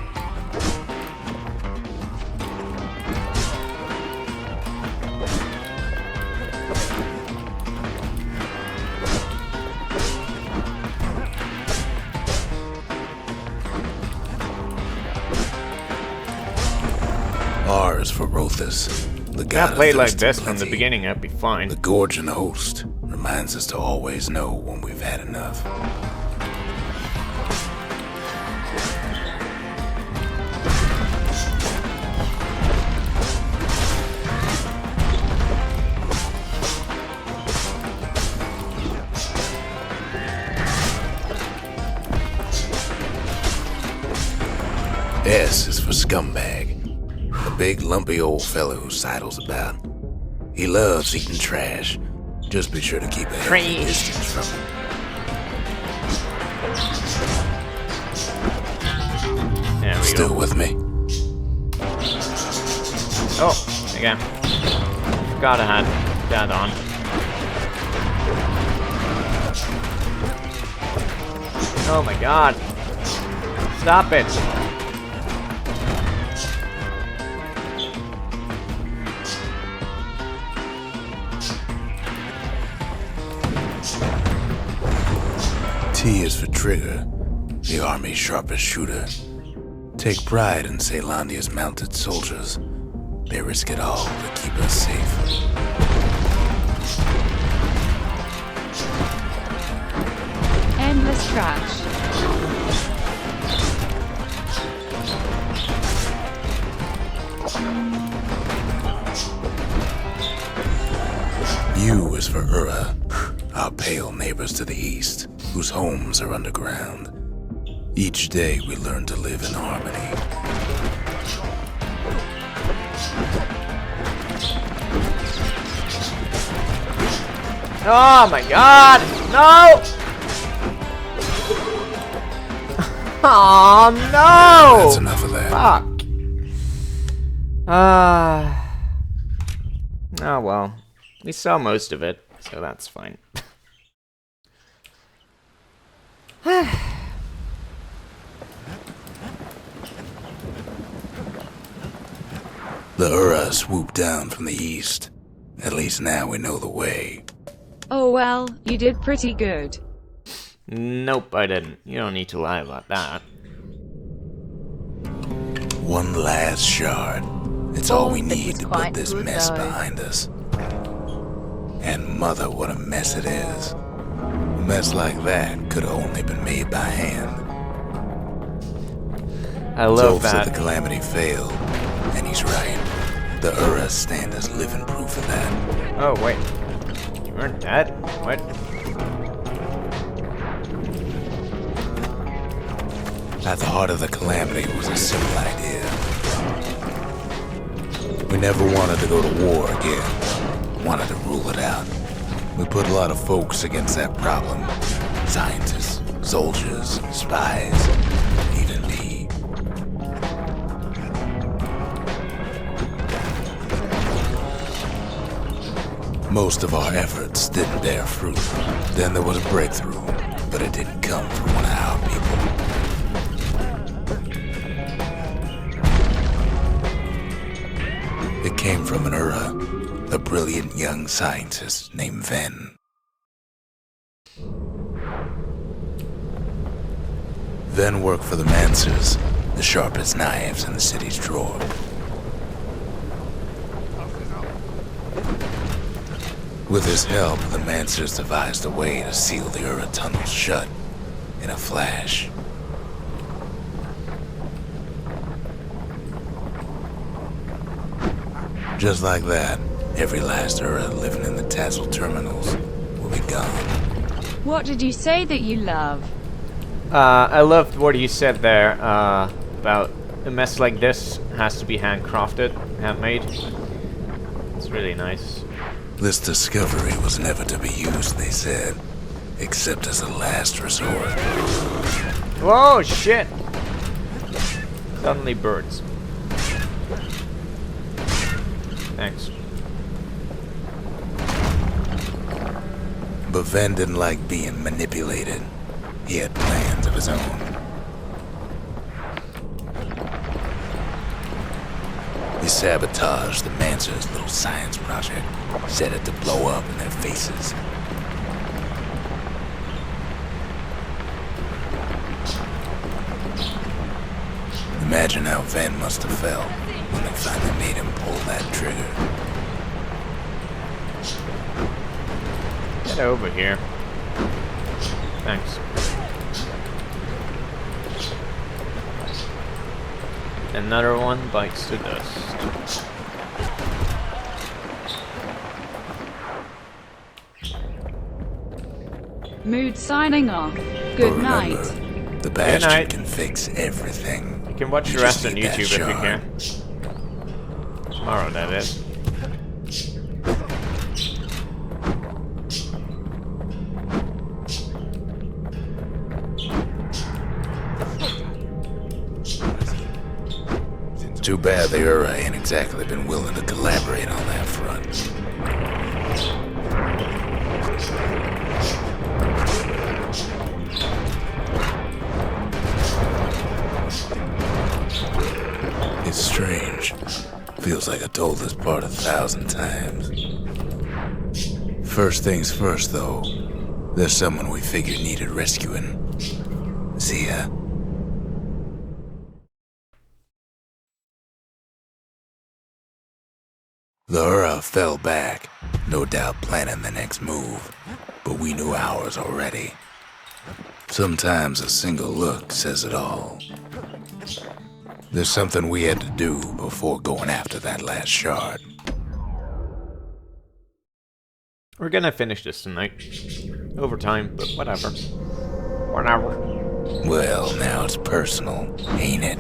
R is for Rothus, the
If
god
I
of
played like
thirst and
this from the
plenty.
beginning, I'd be fine.
The gorge and host reminds us to always know when we've had enough. S is for Scumbag, the big lumpy old fellow who sidles about. He loves eating trash. Just be sure to keep a healthy
Trash.
distance from him.
There we
Still
go.
with me?
Oh, again. Forgot I had that on. Oh my god. Stop it.
T is for Trigger, the army's sharpest shooter. Take pride in Ceylondia's mounted soldiers. They risk it all to keep us safe.
Endless trash.
U is for Ura, our pale neighbors to the east, whose homes are underground. Each day we learn to live in harmony.
Oh my god! No! Oh no!
That's enough of that.
Fuck. Oh well. We saw most of it, so that's fine.
The Ura swooped down from the east. At least now we know the way.
Oh well, you did pretty good.
Nope, I didn't. You don't need to lie about that.
One last shard. It's all we
It
need
was
to
quite
put this
good,
mess
though.
behind us. And mother, what a mess it is. A mess like that could have only been made by hand.
I love
Zolf said the
that.
calamity failed, and he's right. The Ura stand as living proof of that.
Oh, wait. You weren't dead? What?
At the heart of the calamity was a simple idea. We never wanted to go to war again. Wanted to rule it out. We put a lot of folks against that problem. Scientists, soldiers, spies, even me. Most of our efforts didn't bear fruit. Then there was a breakthrough, but it didn't come from one of our people. It came from an Ura, a brilliant young scientist named Ven. Ven worked for the Mancers, the sharpest knives in the city's drawer. With his help, the Mancers devised a way to seal the Ura tunnels shut in a flash. Just like that, every last Ura living in the Tassel terminals will be gone.
What did you say that you love?
I loved what you said there, about a mess like this has to be handcrafted, handmade. It's really nice.
This discovery was never to be used, they said, except as a last resort.
Whoa, shit! Suddenly birds. Thanks.
But Ven didn't like being manipulated. He had plans of his own. He sabotaged the Mancer's little science project, set it to blow up in their faces. Imagine how Ven must have felt when they finally made him pull that trigger.
Get over here. Thanks. Another one bites the dust.
Mood signing off.
But
Good night.
remember, the Bastion
night.
can fix everything.
You can watch
You
the rest
just
on
need that
YouTube if you
shard.
can. Tomorrow, that is.
Too bad the Ura ain't exactly been willing to collaborate on that front. It's strange. Feels like I told this part 1,000 times. First things first, though. There's someone we figured needed rescuing. See ya. The Ura fell back, no doubt planning the next move, but we knew ours already. Sometimes a single look says it all. There's something we had to do before going after that last shard.
We're gonna finish this tonight. Overtime, but whatever. Whatever.
Well, now it's personal, ain't it?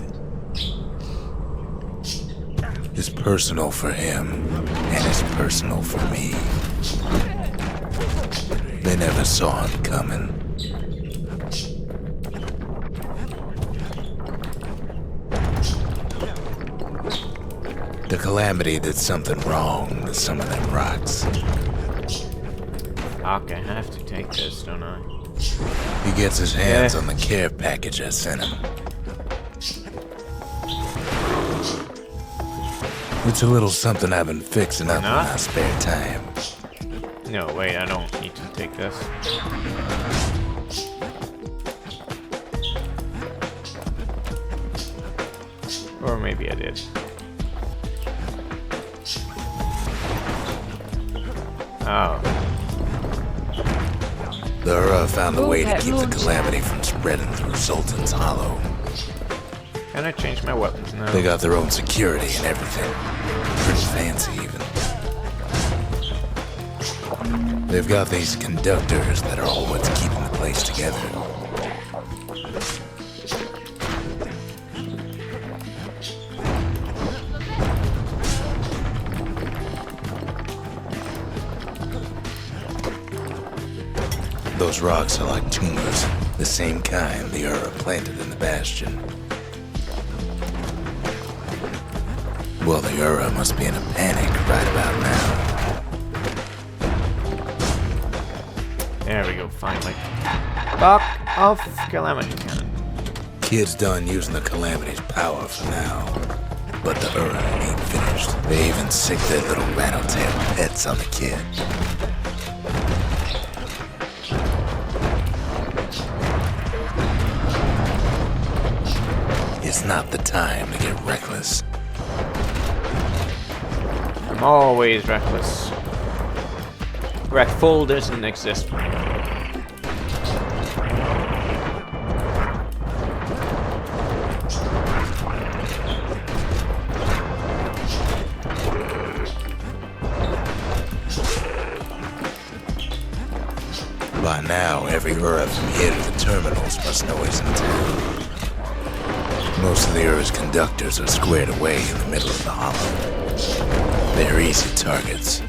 It's personal for him, and it's personal for me. They never saw him coming. The calamity did something wrong to some of them rocks.
Fuck, I have to take this, don't I?
He gets his hands
Yeah.
on the care package I sent him. It's a little something I've been fixing up in
Nah.
my spare time.
No, wait, I don't need to take this. Or maybe I did. Oh.
The Ura found a way to
Rocket
keep the
launcher.
calamity from spreading through Sultan's Hollow.
Can I change my weapons now?
They got their own security and everything. Pretty fancy, even. They've got these conductors that are all what's keeping the place together. Those rocks are like tumors, the same kind the Ura planted in the Bastion. Well, the Ura must be in a panic right about now.
There we go, finally. Fuck off, Calamity Cannon.
Kid's done using the Calamity's power for now. But the Ura ain't finished. They even sick their little rattletail pets on the kid. It's not the time to get reckless.
I'm always reckless. Wreckful doesn't exist for me.
By now, every Ura from here to the terminals must know he's in town. Most of the Ura's conductors are squared away in the middle of the hollow. They're easy targets.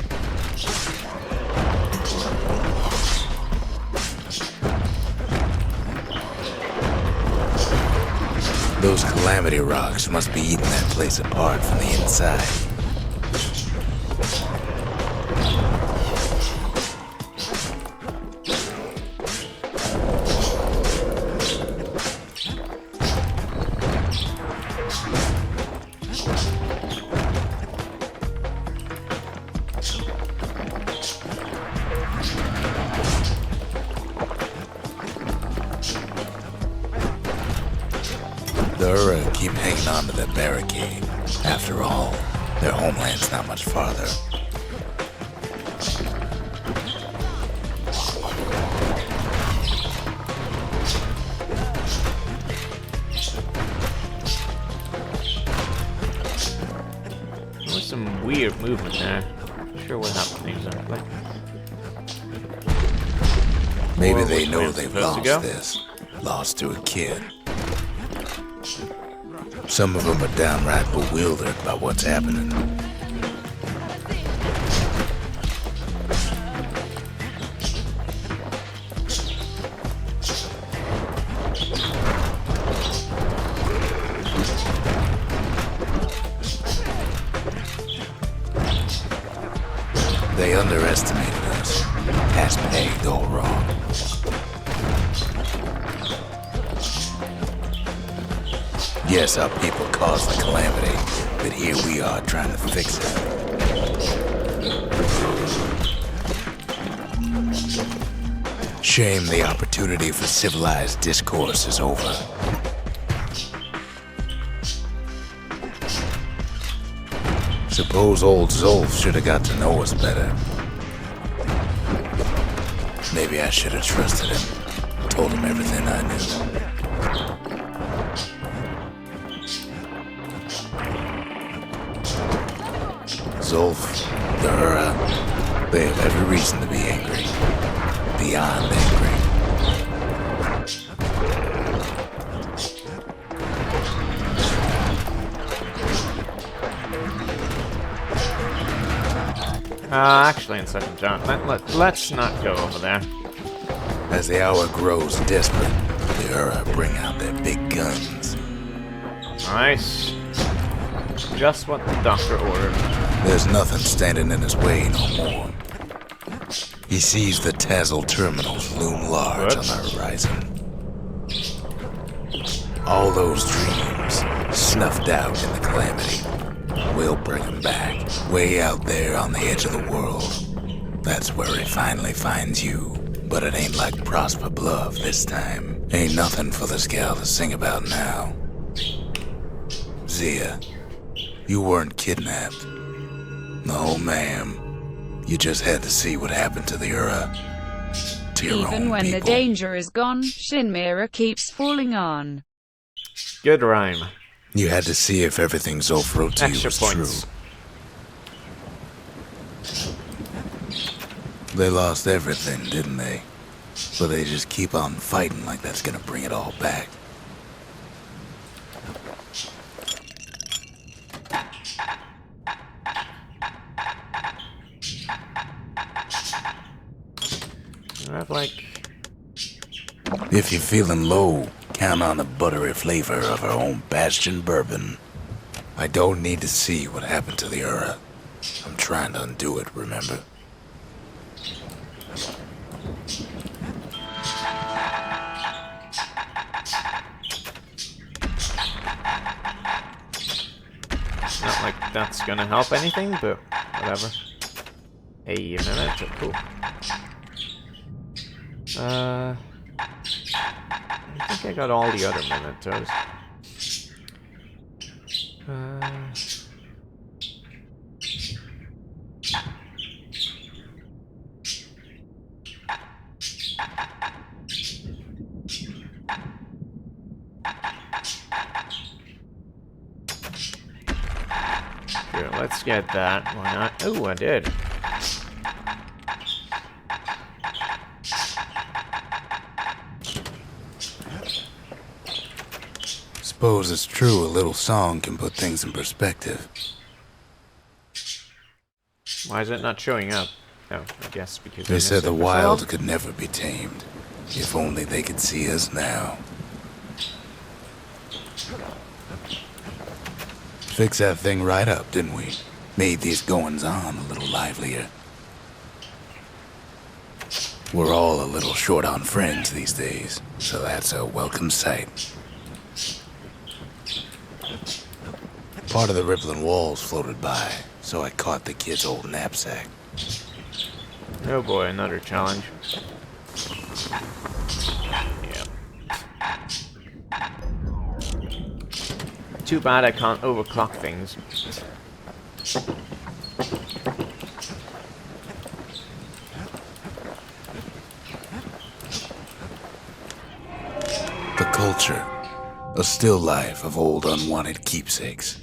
Those calamity rocks must be eating that place apart from the inside. The Ura keep hanging on to that barricade. After all, their homeland's not much farther.
There was some weird movement there. Not sure what happened exactly.
Maybe
Or
they
which way
know
I'm
they've
supposed to
lost
go?
this. Lost to a kid. Some of them are downright bewildered by what's happening. They underestimated us. Has pegged all wrong. Yes, our people caused the calamity, but here we are trying to fix it. Shame the opportunity for civilized discourse is over. Suppose old Zolf should have got to know us better. Maybe I should have trusted him. Told him everything I knew. Zolf, the Ura, they have every reason to be angry. Beyond angry.
Actually, in second John, let's not go over there.
As the hour grows desperate, the Ura bring out their big guns.
Nice. Just what the doctor ordered.
There's nothing standing in his way no more. He sees the Tazzle terminals loom large on the horizon. All those dreams, snuffed out in the calamity, we'll bring them back, way out there on the edge of the world. That's where he finally finds you. But it ain't like Prosper Bluff this time. Ain't nothing for this gal to sing about now. Zia, you weren't kidnapped. No, ma'am. You just had to see what happened to the Ura. To your
Even
own
when the
people.
danger is gone, Shinmira keeps falling on.
Good rhyme.
You had to see if everything Zolf wrote to you
Extra
was
points.
true. They lost everything, didn't they? But they just keep on fighting like that's gonna bring it all back.
I have like...
If you're feeling low, count on the buttery flavor of our own Bastion bourbon. I don't need to see what happened to the Ura. I'm trying to undo it, remember?
Not like that's gonna help anything, but whatever. Hey, a memento, cool. I think I got all the other mementos. Here, let's get that. Why not? Oh, I did.
Suppose it's true a little song can put things in perspective.
Why is it not showing up? Oh, I guess because I
They said
missed
the
it for so
wild
long.
could never be tamed. If only they could see us now. Fix that thing right up, didn't we? Made these goings-on a little livelier. We're all a little short on friends these days, so that's a welcome sight. Part of the rippling walls floated by, so I caught the kid's old knapsack.
Oh boy, another challenge. Yeah. Too bad I can't overclock things.
The culture, a still life of old unwanted keepsakes.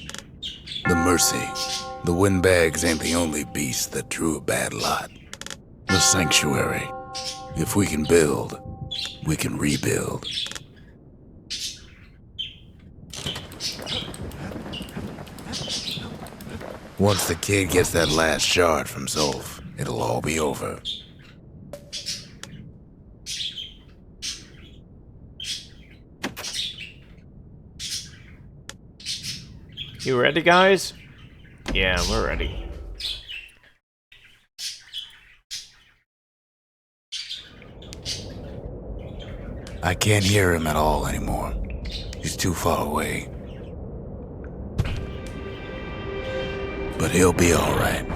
The mercy, the windbags ain't the only beast that drew a bad lot. The sanctuary, if we can build, we can rebuild. Once the kid gets that last shard from Zolf, it'll all be over.
You ready, guys? Yeah, we're ready.
I can't hear him at all anymore. He's too far away. But he'll be alright.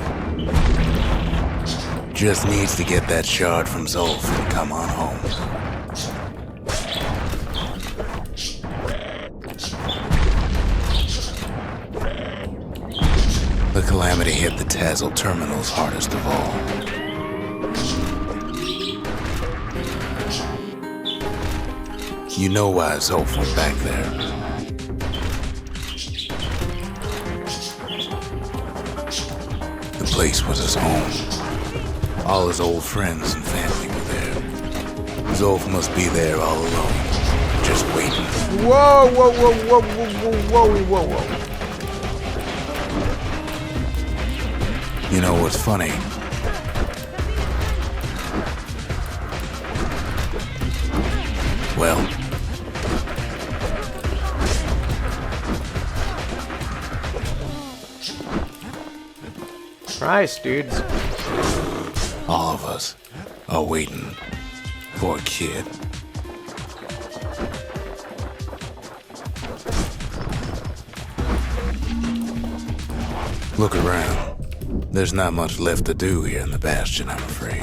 Just needs to get that shard from Zolf and come on home. The calamity hit the Tazzle terminals hardest of all. You know why Zolf went back there. The place was his home. All his old friends and family were there. Zolf must be there all alone, just waiting.
Whoa, whoa, whoa, whoa, whoa, whoa, whoa, whoa.
You know what's funny? Well,
Christ, dudes.
all of us are waiting for a kid. Look around. There's not much left to do here in the Bastion, I'm afraid.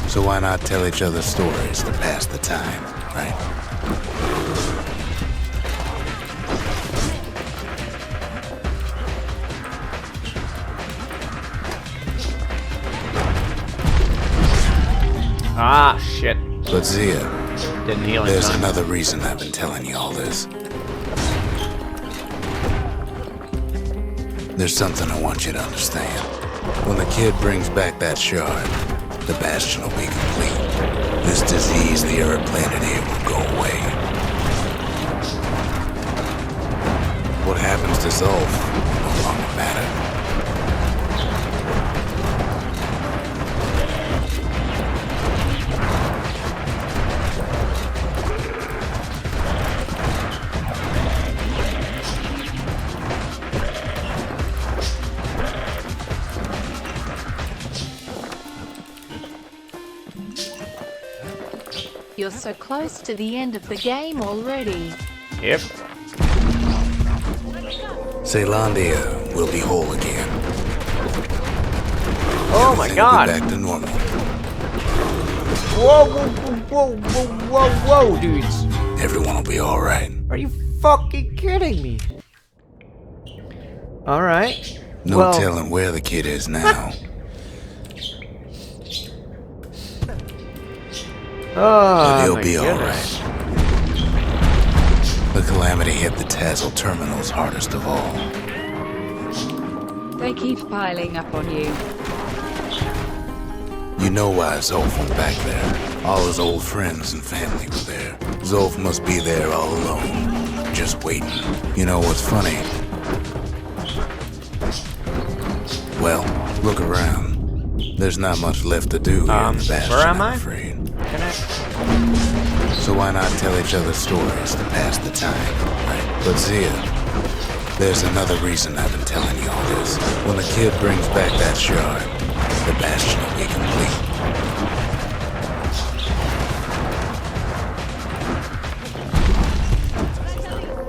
So why not tell each other stories to pass the time, right?
Ah, shit.
But Zia,
Didn't heal in
there's
time.
another reason I've been telling you all this. There's something I want you to understand. When the kid brings back that shard, the Bastion will be complete. This disease the Earth planet here will go away. What happens to Zolf no longer matter.
You're so close to the end of the game already.
Yep.
Zealandia will be whole again.
Oh my
Everything
god.
will be back to normal.
Whoa, whoa, whoa, whoa, whoa, whoa, dudes.
Everyone will be alright.
Are you fucking kidding me? Alright.
No
Well-
telling where the kid is now.
Oh,
But he'll
my
be
goodness.
alright. The calamity hit the Tassel terminals hardest of all.
They keep piling up on you.
You know why Zolf went back there. All his old friends and family were there. Zolf must be there all alone, just waiting. You know what's funny? Well, look around. There's not much left to do here in the Bastion,
where am I?
I'm afraid.
Can I?
So why not tell each other stories to pass the time, right? But Zia, there's another reason I've been telling you all this. When the kid brings back that shard, the Bastion will be complete.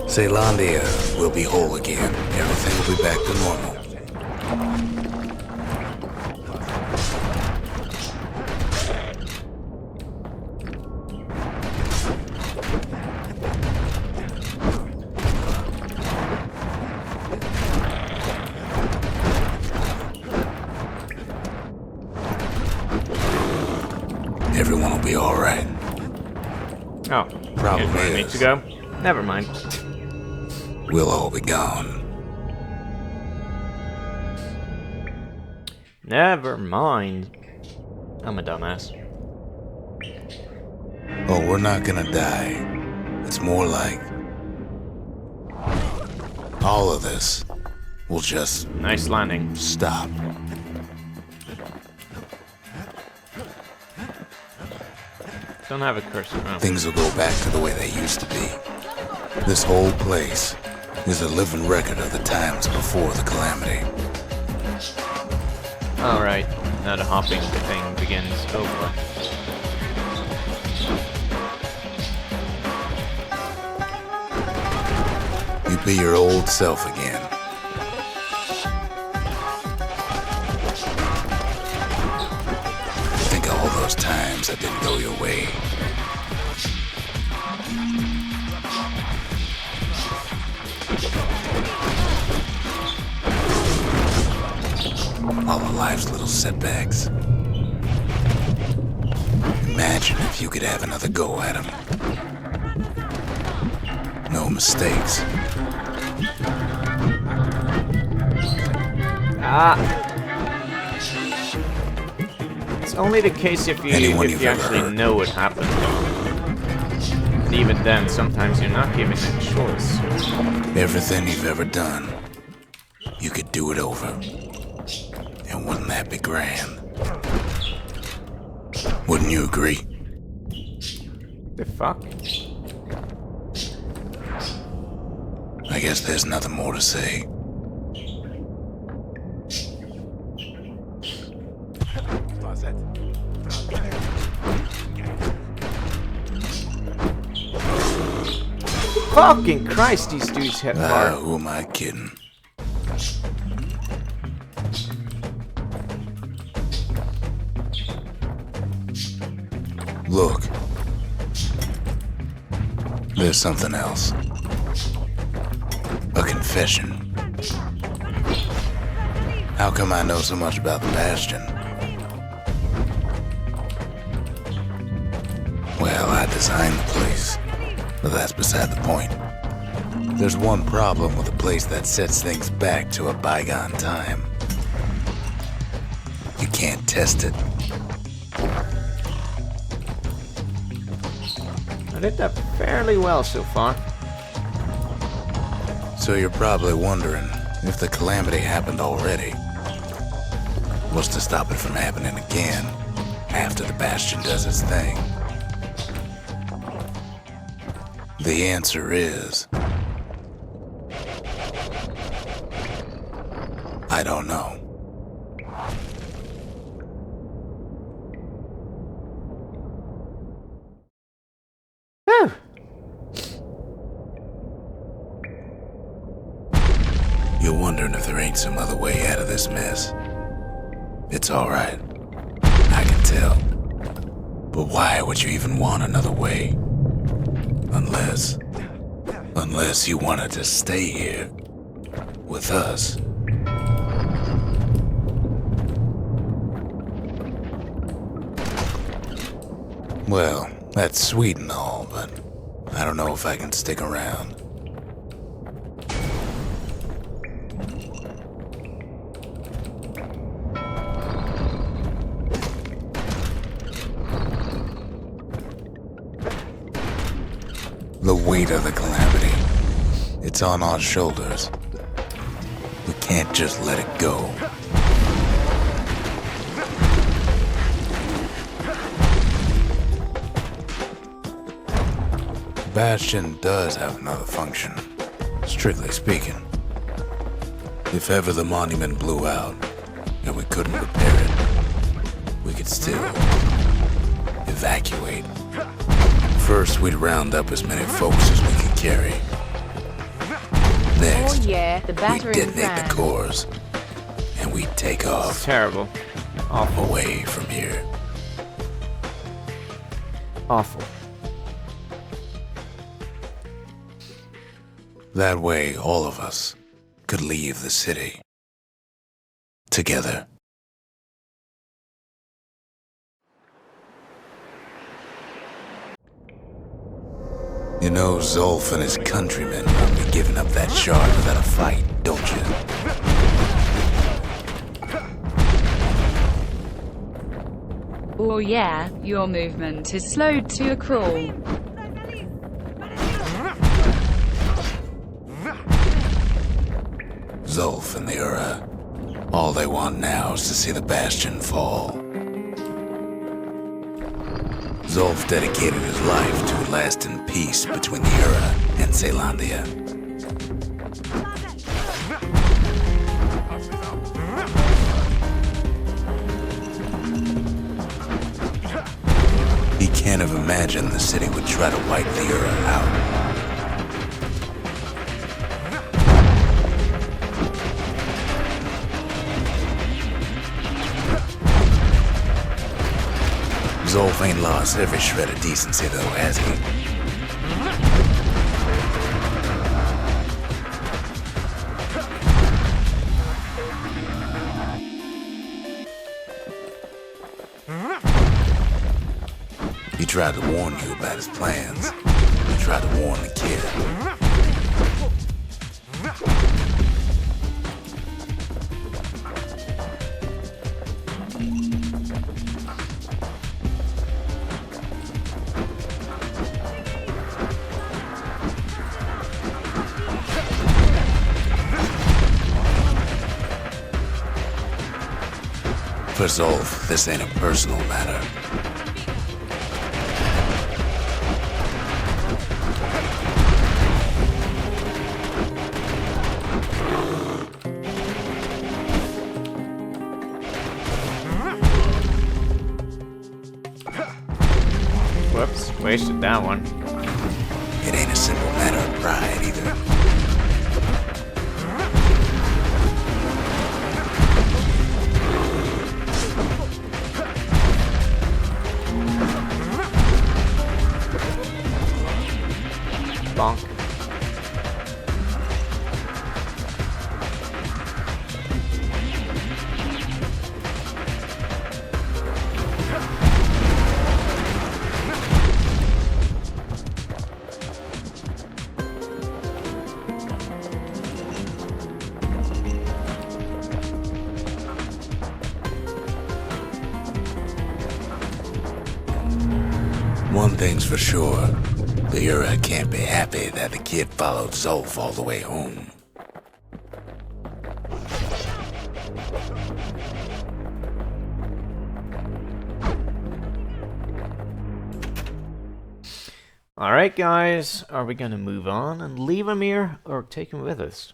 Zealandia will be whole again. Everything will be back to normal. Everyone will be alright.
Oh.
Problem
here's where I need
is-
to go. Never mind.
We'll all be gone.
Never mind. I'm a dumbass.
Oh, we're not gonna die. It's more like all of this will just
Nice landing.
stop.
Don't have a cursor. Oh.
Things will go back to the way they used to be. This whole place is a living record of the times before the calamity.
Alright. Now the hopping thing begins over.
You'd be your old self again. Think of all those times that didn't go your way. All of life's little setbacks. Imagine if you could have another go at them. No mistakes.
Ah! It's only the case if you
Anyone you've ever
actually
hurt.
know what happened. And even then, sometimes you're not given a choice.
Everything you've ever done, you could do it over. And wouldn't that be grand? Wouldn't you agree?
The fuck?
I guess there's nothing more to say.
Fucking Christ, these dudes hit
Ah,
far.
who am I kidding? Look. There's something else. A confession. How come I know so much about the Bastion? Well, I designed the place, but that's beside the point. There's one problem with a place that sets things back to a bygone time. You can't test it.
I did that fairly well so far.
So you're probably wondering if the calamity happened already. What's to stop it from happening again after the Bastion does its thing? The answer is... I don't know.
Whew.
You're wondering if there ain't some other way out of this mess. It's alright. I can tell. But why would you even want another way? Unless you wanted to stay here with us. Well, that's sweet and all, but I don't know if I can stick around. The weight of the calamity. It's on our shoulders. We can't just let it go. Bastion does have another function, strictly speaking. If ever the monument blew out and we couldn't repair it, we could still evacuate. First, we'd round up as many folks as we could carry. Next,
Oh yeah, the
we'd
battering
detonate
ram.
the cores, and we'd take
It's
off
terrible. Awful.
away from here.
Awful.
That way, all of us could leave the city together. You know Zolf and his countrymen won't be giving up that shard without a fight, don't you?
Oh yeah, your movement is slowed to a crawl.
Zolf and the Ura, all they want now is to see the Bastion fall. Zolf dedicated his life to a lasting peace between the Ura and Zealandia. He can't have imagined the city would try to wipe the Ura out. Zolf ain't lost every shred of decency though, has he? He tried to warn you about his plans. He tried to warn the kid. For Zolf, this ain't a personal matter.
Whoops, wasted that one.
It ain't a simple matter of pride either. One thing's for sure, the Ura can't be happy that the kid followed Zolf all the way home.
Alright guys, are we gonna move on and leave him here, or take him with us?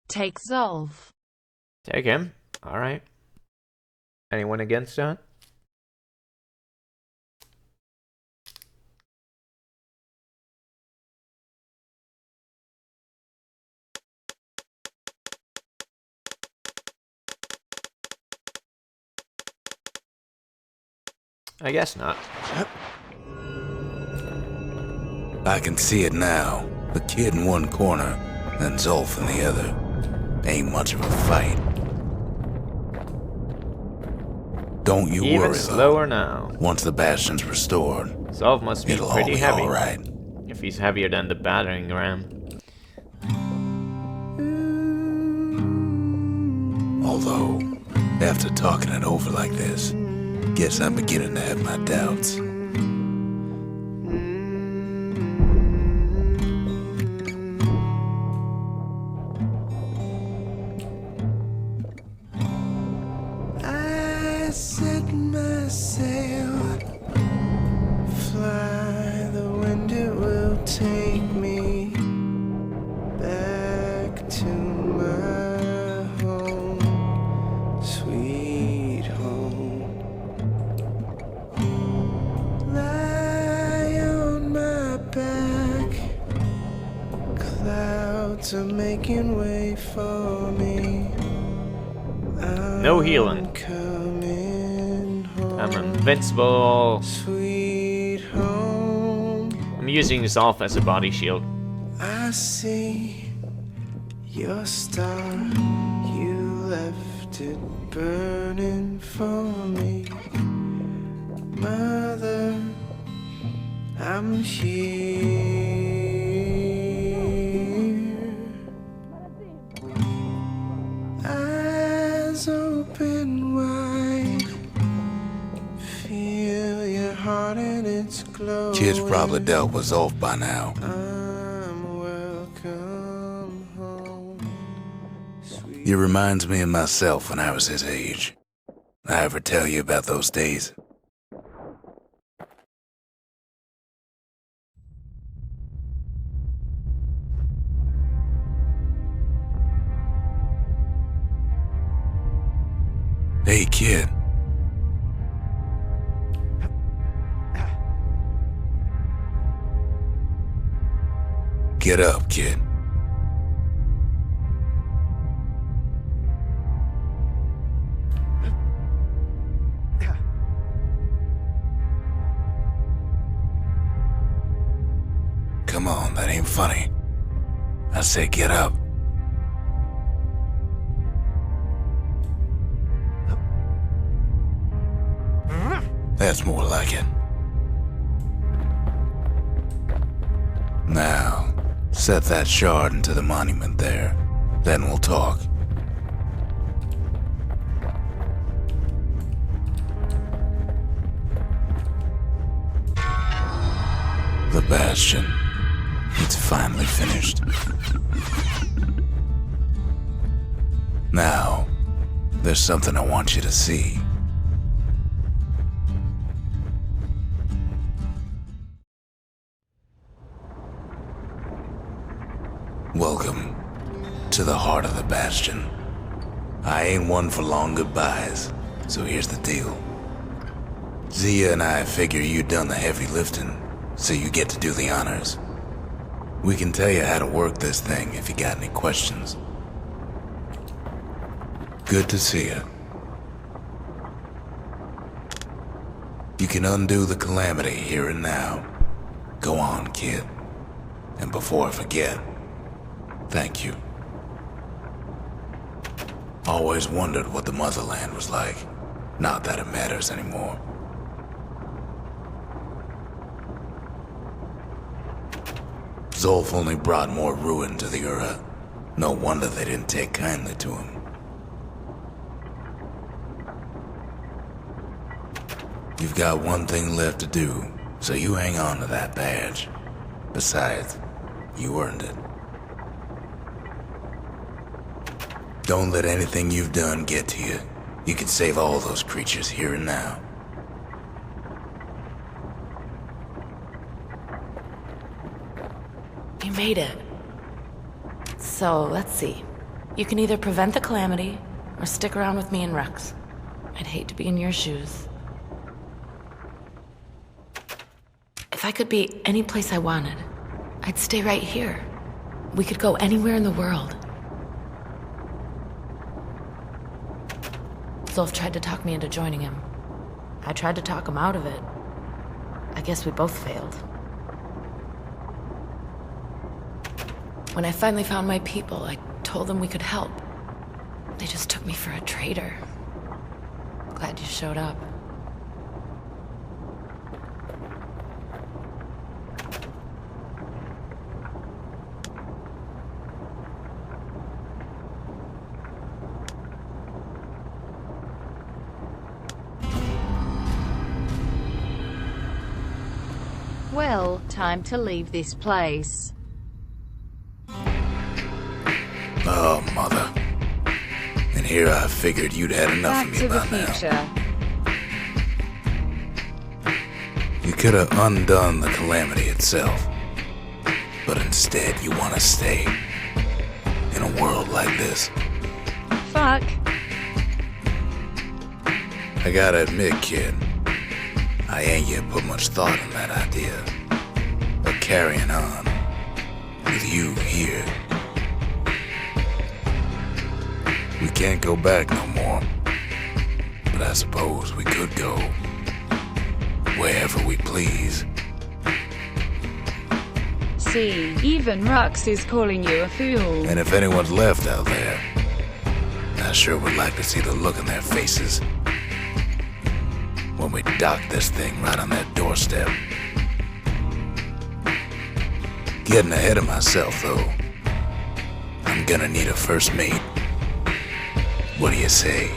Take Zolf.
Take him. Alright. Anyone against that? I guess not.
I can see it now. The kid in one corner, and Zolf in the other. Ain't much of a fight. Don't you
Even
worry,
slower
though.
now.
Once the Bastion's restored,
Zolf must be
it'll all
pretty
be
heavy.
alright.
If he's heavier than the battering ram.
Although, after talking it over like this, guess I'm beginning to have my doubts. I set my sail, fly, the wind it will take me back to my home, sweet home. Lie on my back, clouds are making way for me.
No healing.
Coming home,
I'm invincible.
sweet home.
I'm using Zolf as a body shield.
I see your star. You left it burning for me. Mother, I'm here. Eyes open wide. Feel your heart and it's glowing. Kid's probably dealt with Zolf by now. I'm welcome home. It reminds me of myself when I was his age. I ever tell you about those days? Hey, kid. Get up, kid. Come on, that ain't funny. I say get up. That's more like it. Now, set that shard into the monument there. Then we'll talk. The Bastion. It's finally finished. Now, there's something I want you to see. Welcome to the heart of the Bastion. I ain't one for long goodbyes, so here's the deal. Zia and I figure you done the heavy lifting, so you get to do the honors. We can tell you how to work this thing if you got any questions. Good to see you. You can undo the calamity here and now. Go on, kid. And before I forget, thank you. Always wondered what the motherland was like. Not that it matters anymore. Zolf only brought more ruin to the Ura. No wonder they didn't take kindly to him. You've got one thing left to do, so you hang on to that badge. Besides, you earned it. Don't let anything you've done get to you. You can save all those creatures here and now.
You made it. So, let's see. You can either prevent the calamity, or stick around with me and Rex. I'd hate to be in your shoes. If I could be any place I wanted, I'd stay right here. We could go anywhere in the world. Zolf tried to talk me into joining him. I tried to talk him out of it. I guess we both failed. When I finally found my people, I told them we could help. They just took me for a traitor. Glad you showed up.
Well, time to leave this place.
Oh, mother. And here I figured you'd had enough
Back
of me
to the
by now.
future.
You could have undone the calamity itself. But instead, you want to stay. In a world like this.
Fuck.
I gotta admit, kid, I ain't yet put much thought in that idea of carrying on with you here. We can't go back no more, but I suppose we could go wherever we please.
See, even Rux is calling you a fool.
And if anyone's left out there, I sure would like to see the look in their faces when we dock this thing right on their doorstep. Getting ahead of myself, though. I'm gonna need a first mate. What do you say?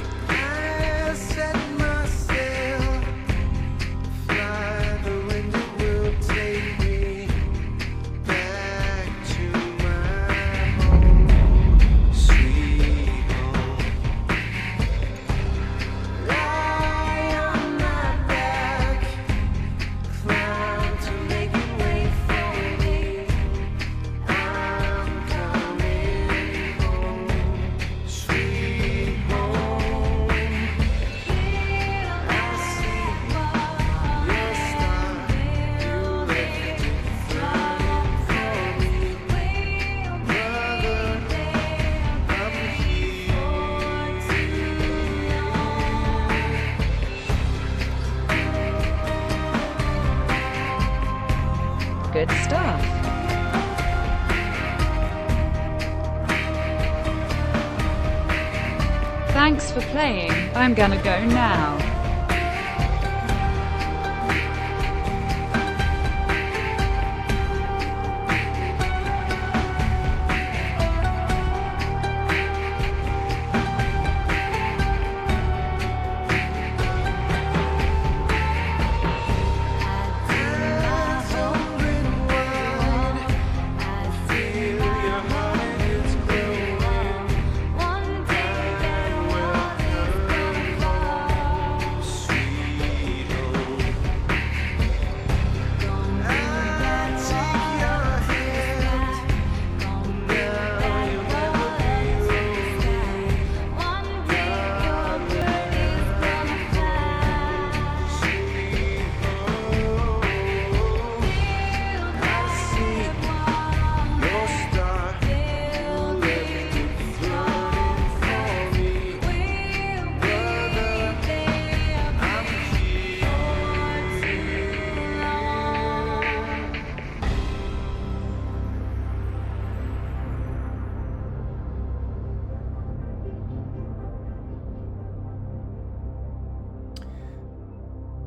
Good stuff. Thanks for playing. I'm gonna go now.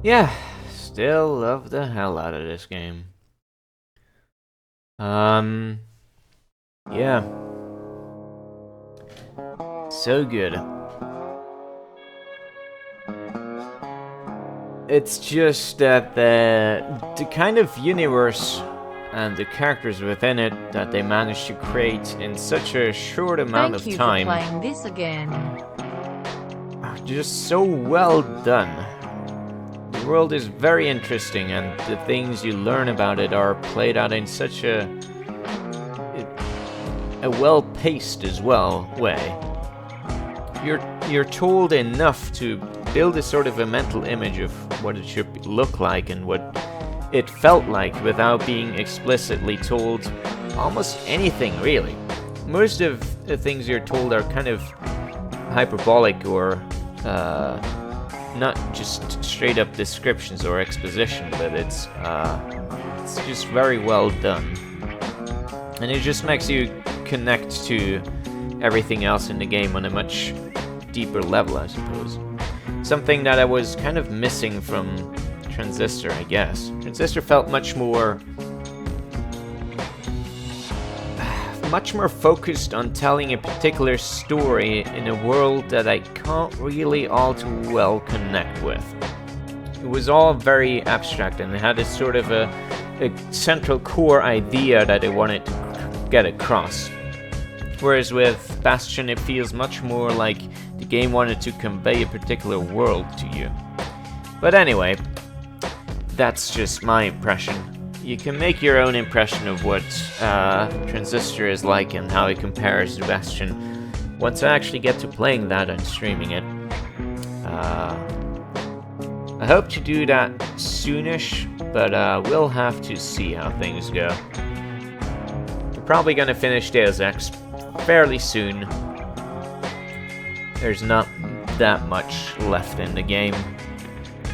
Yeah, still love the hell out of this game. Yeah. So good. It's just that the kind of universe and the characters within it that they managed to create in such a short amount
Thank
of
you
time
for playing this again.
are just so well done. The world is very interesting, and the things you learn about it are played out in such a well-paced as well way. You're told enough to build a sort of a mental image of what it should look like and what it felt like without being explicitly told almost anything, really. Most of the things you're told are kind of hyperbolic or not just straight up descriptions or exposition, but it's just very well done. And it just makes you connect to everything else in the game on a much deeper level, I suppose. Something that I was kind of missing from Transistor, I guess. Transistor felt much more focused on telling a particular story in a world that I can't really all too well connect with. It was all very abstract, and it had a sort of a central core idea that I wanted to get across. Whereas with Bastion, it feels much more like the game wanted to convey a particular world to you. But anyway, that's just my impression. You can make your own impression of what Transistor is like and how it compares to Bastion once I actually get to playing that and streaming it. I hope to do that soonish, but we'll have to see how things go. We're probably gonna finish Deus Ex fairly soon. There's not that much left in the game.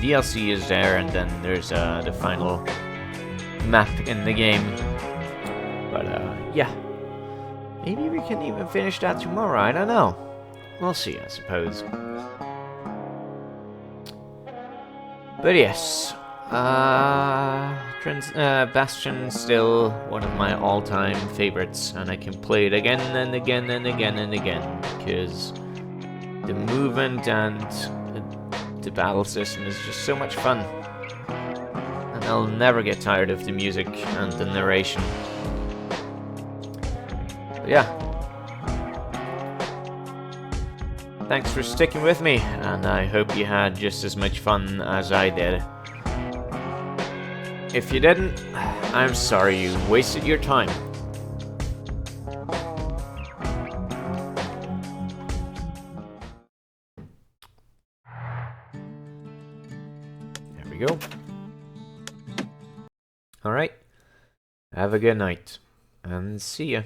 DLC is there, and then there's the final map in the game. But yeah, maybe we can even finish that tomorrow. I don't know. We'll see, I suppose. But yes, Bastion still one of my all-time favorites, and I can play it again and again and again and again because the movement and the battle system is just so much fun. And I'll never get tired of the music and the narration. But yeah. Thanks for sticking with me, and I hope you had just as much fun as I did. If you didn't, I'm sorry you wasted your time. There we go. Alright. Have a good night, and see ya.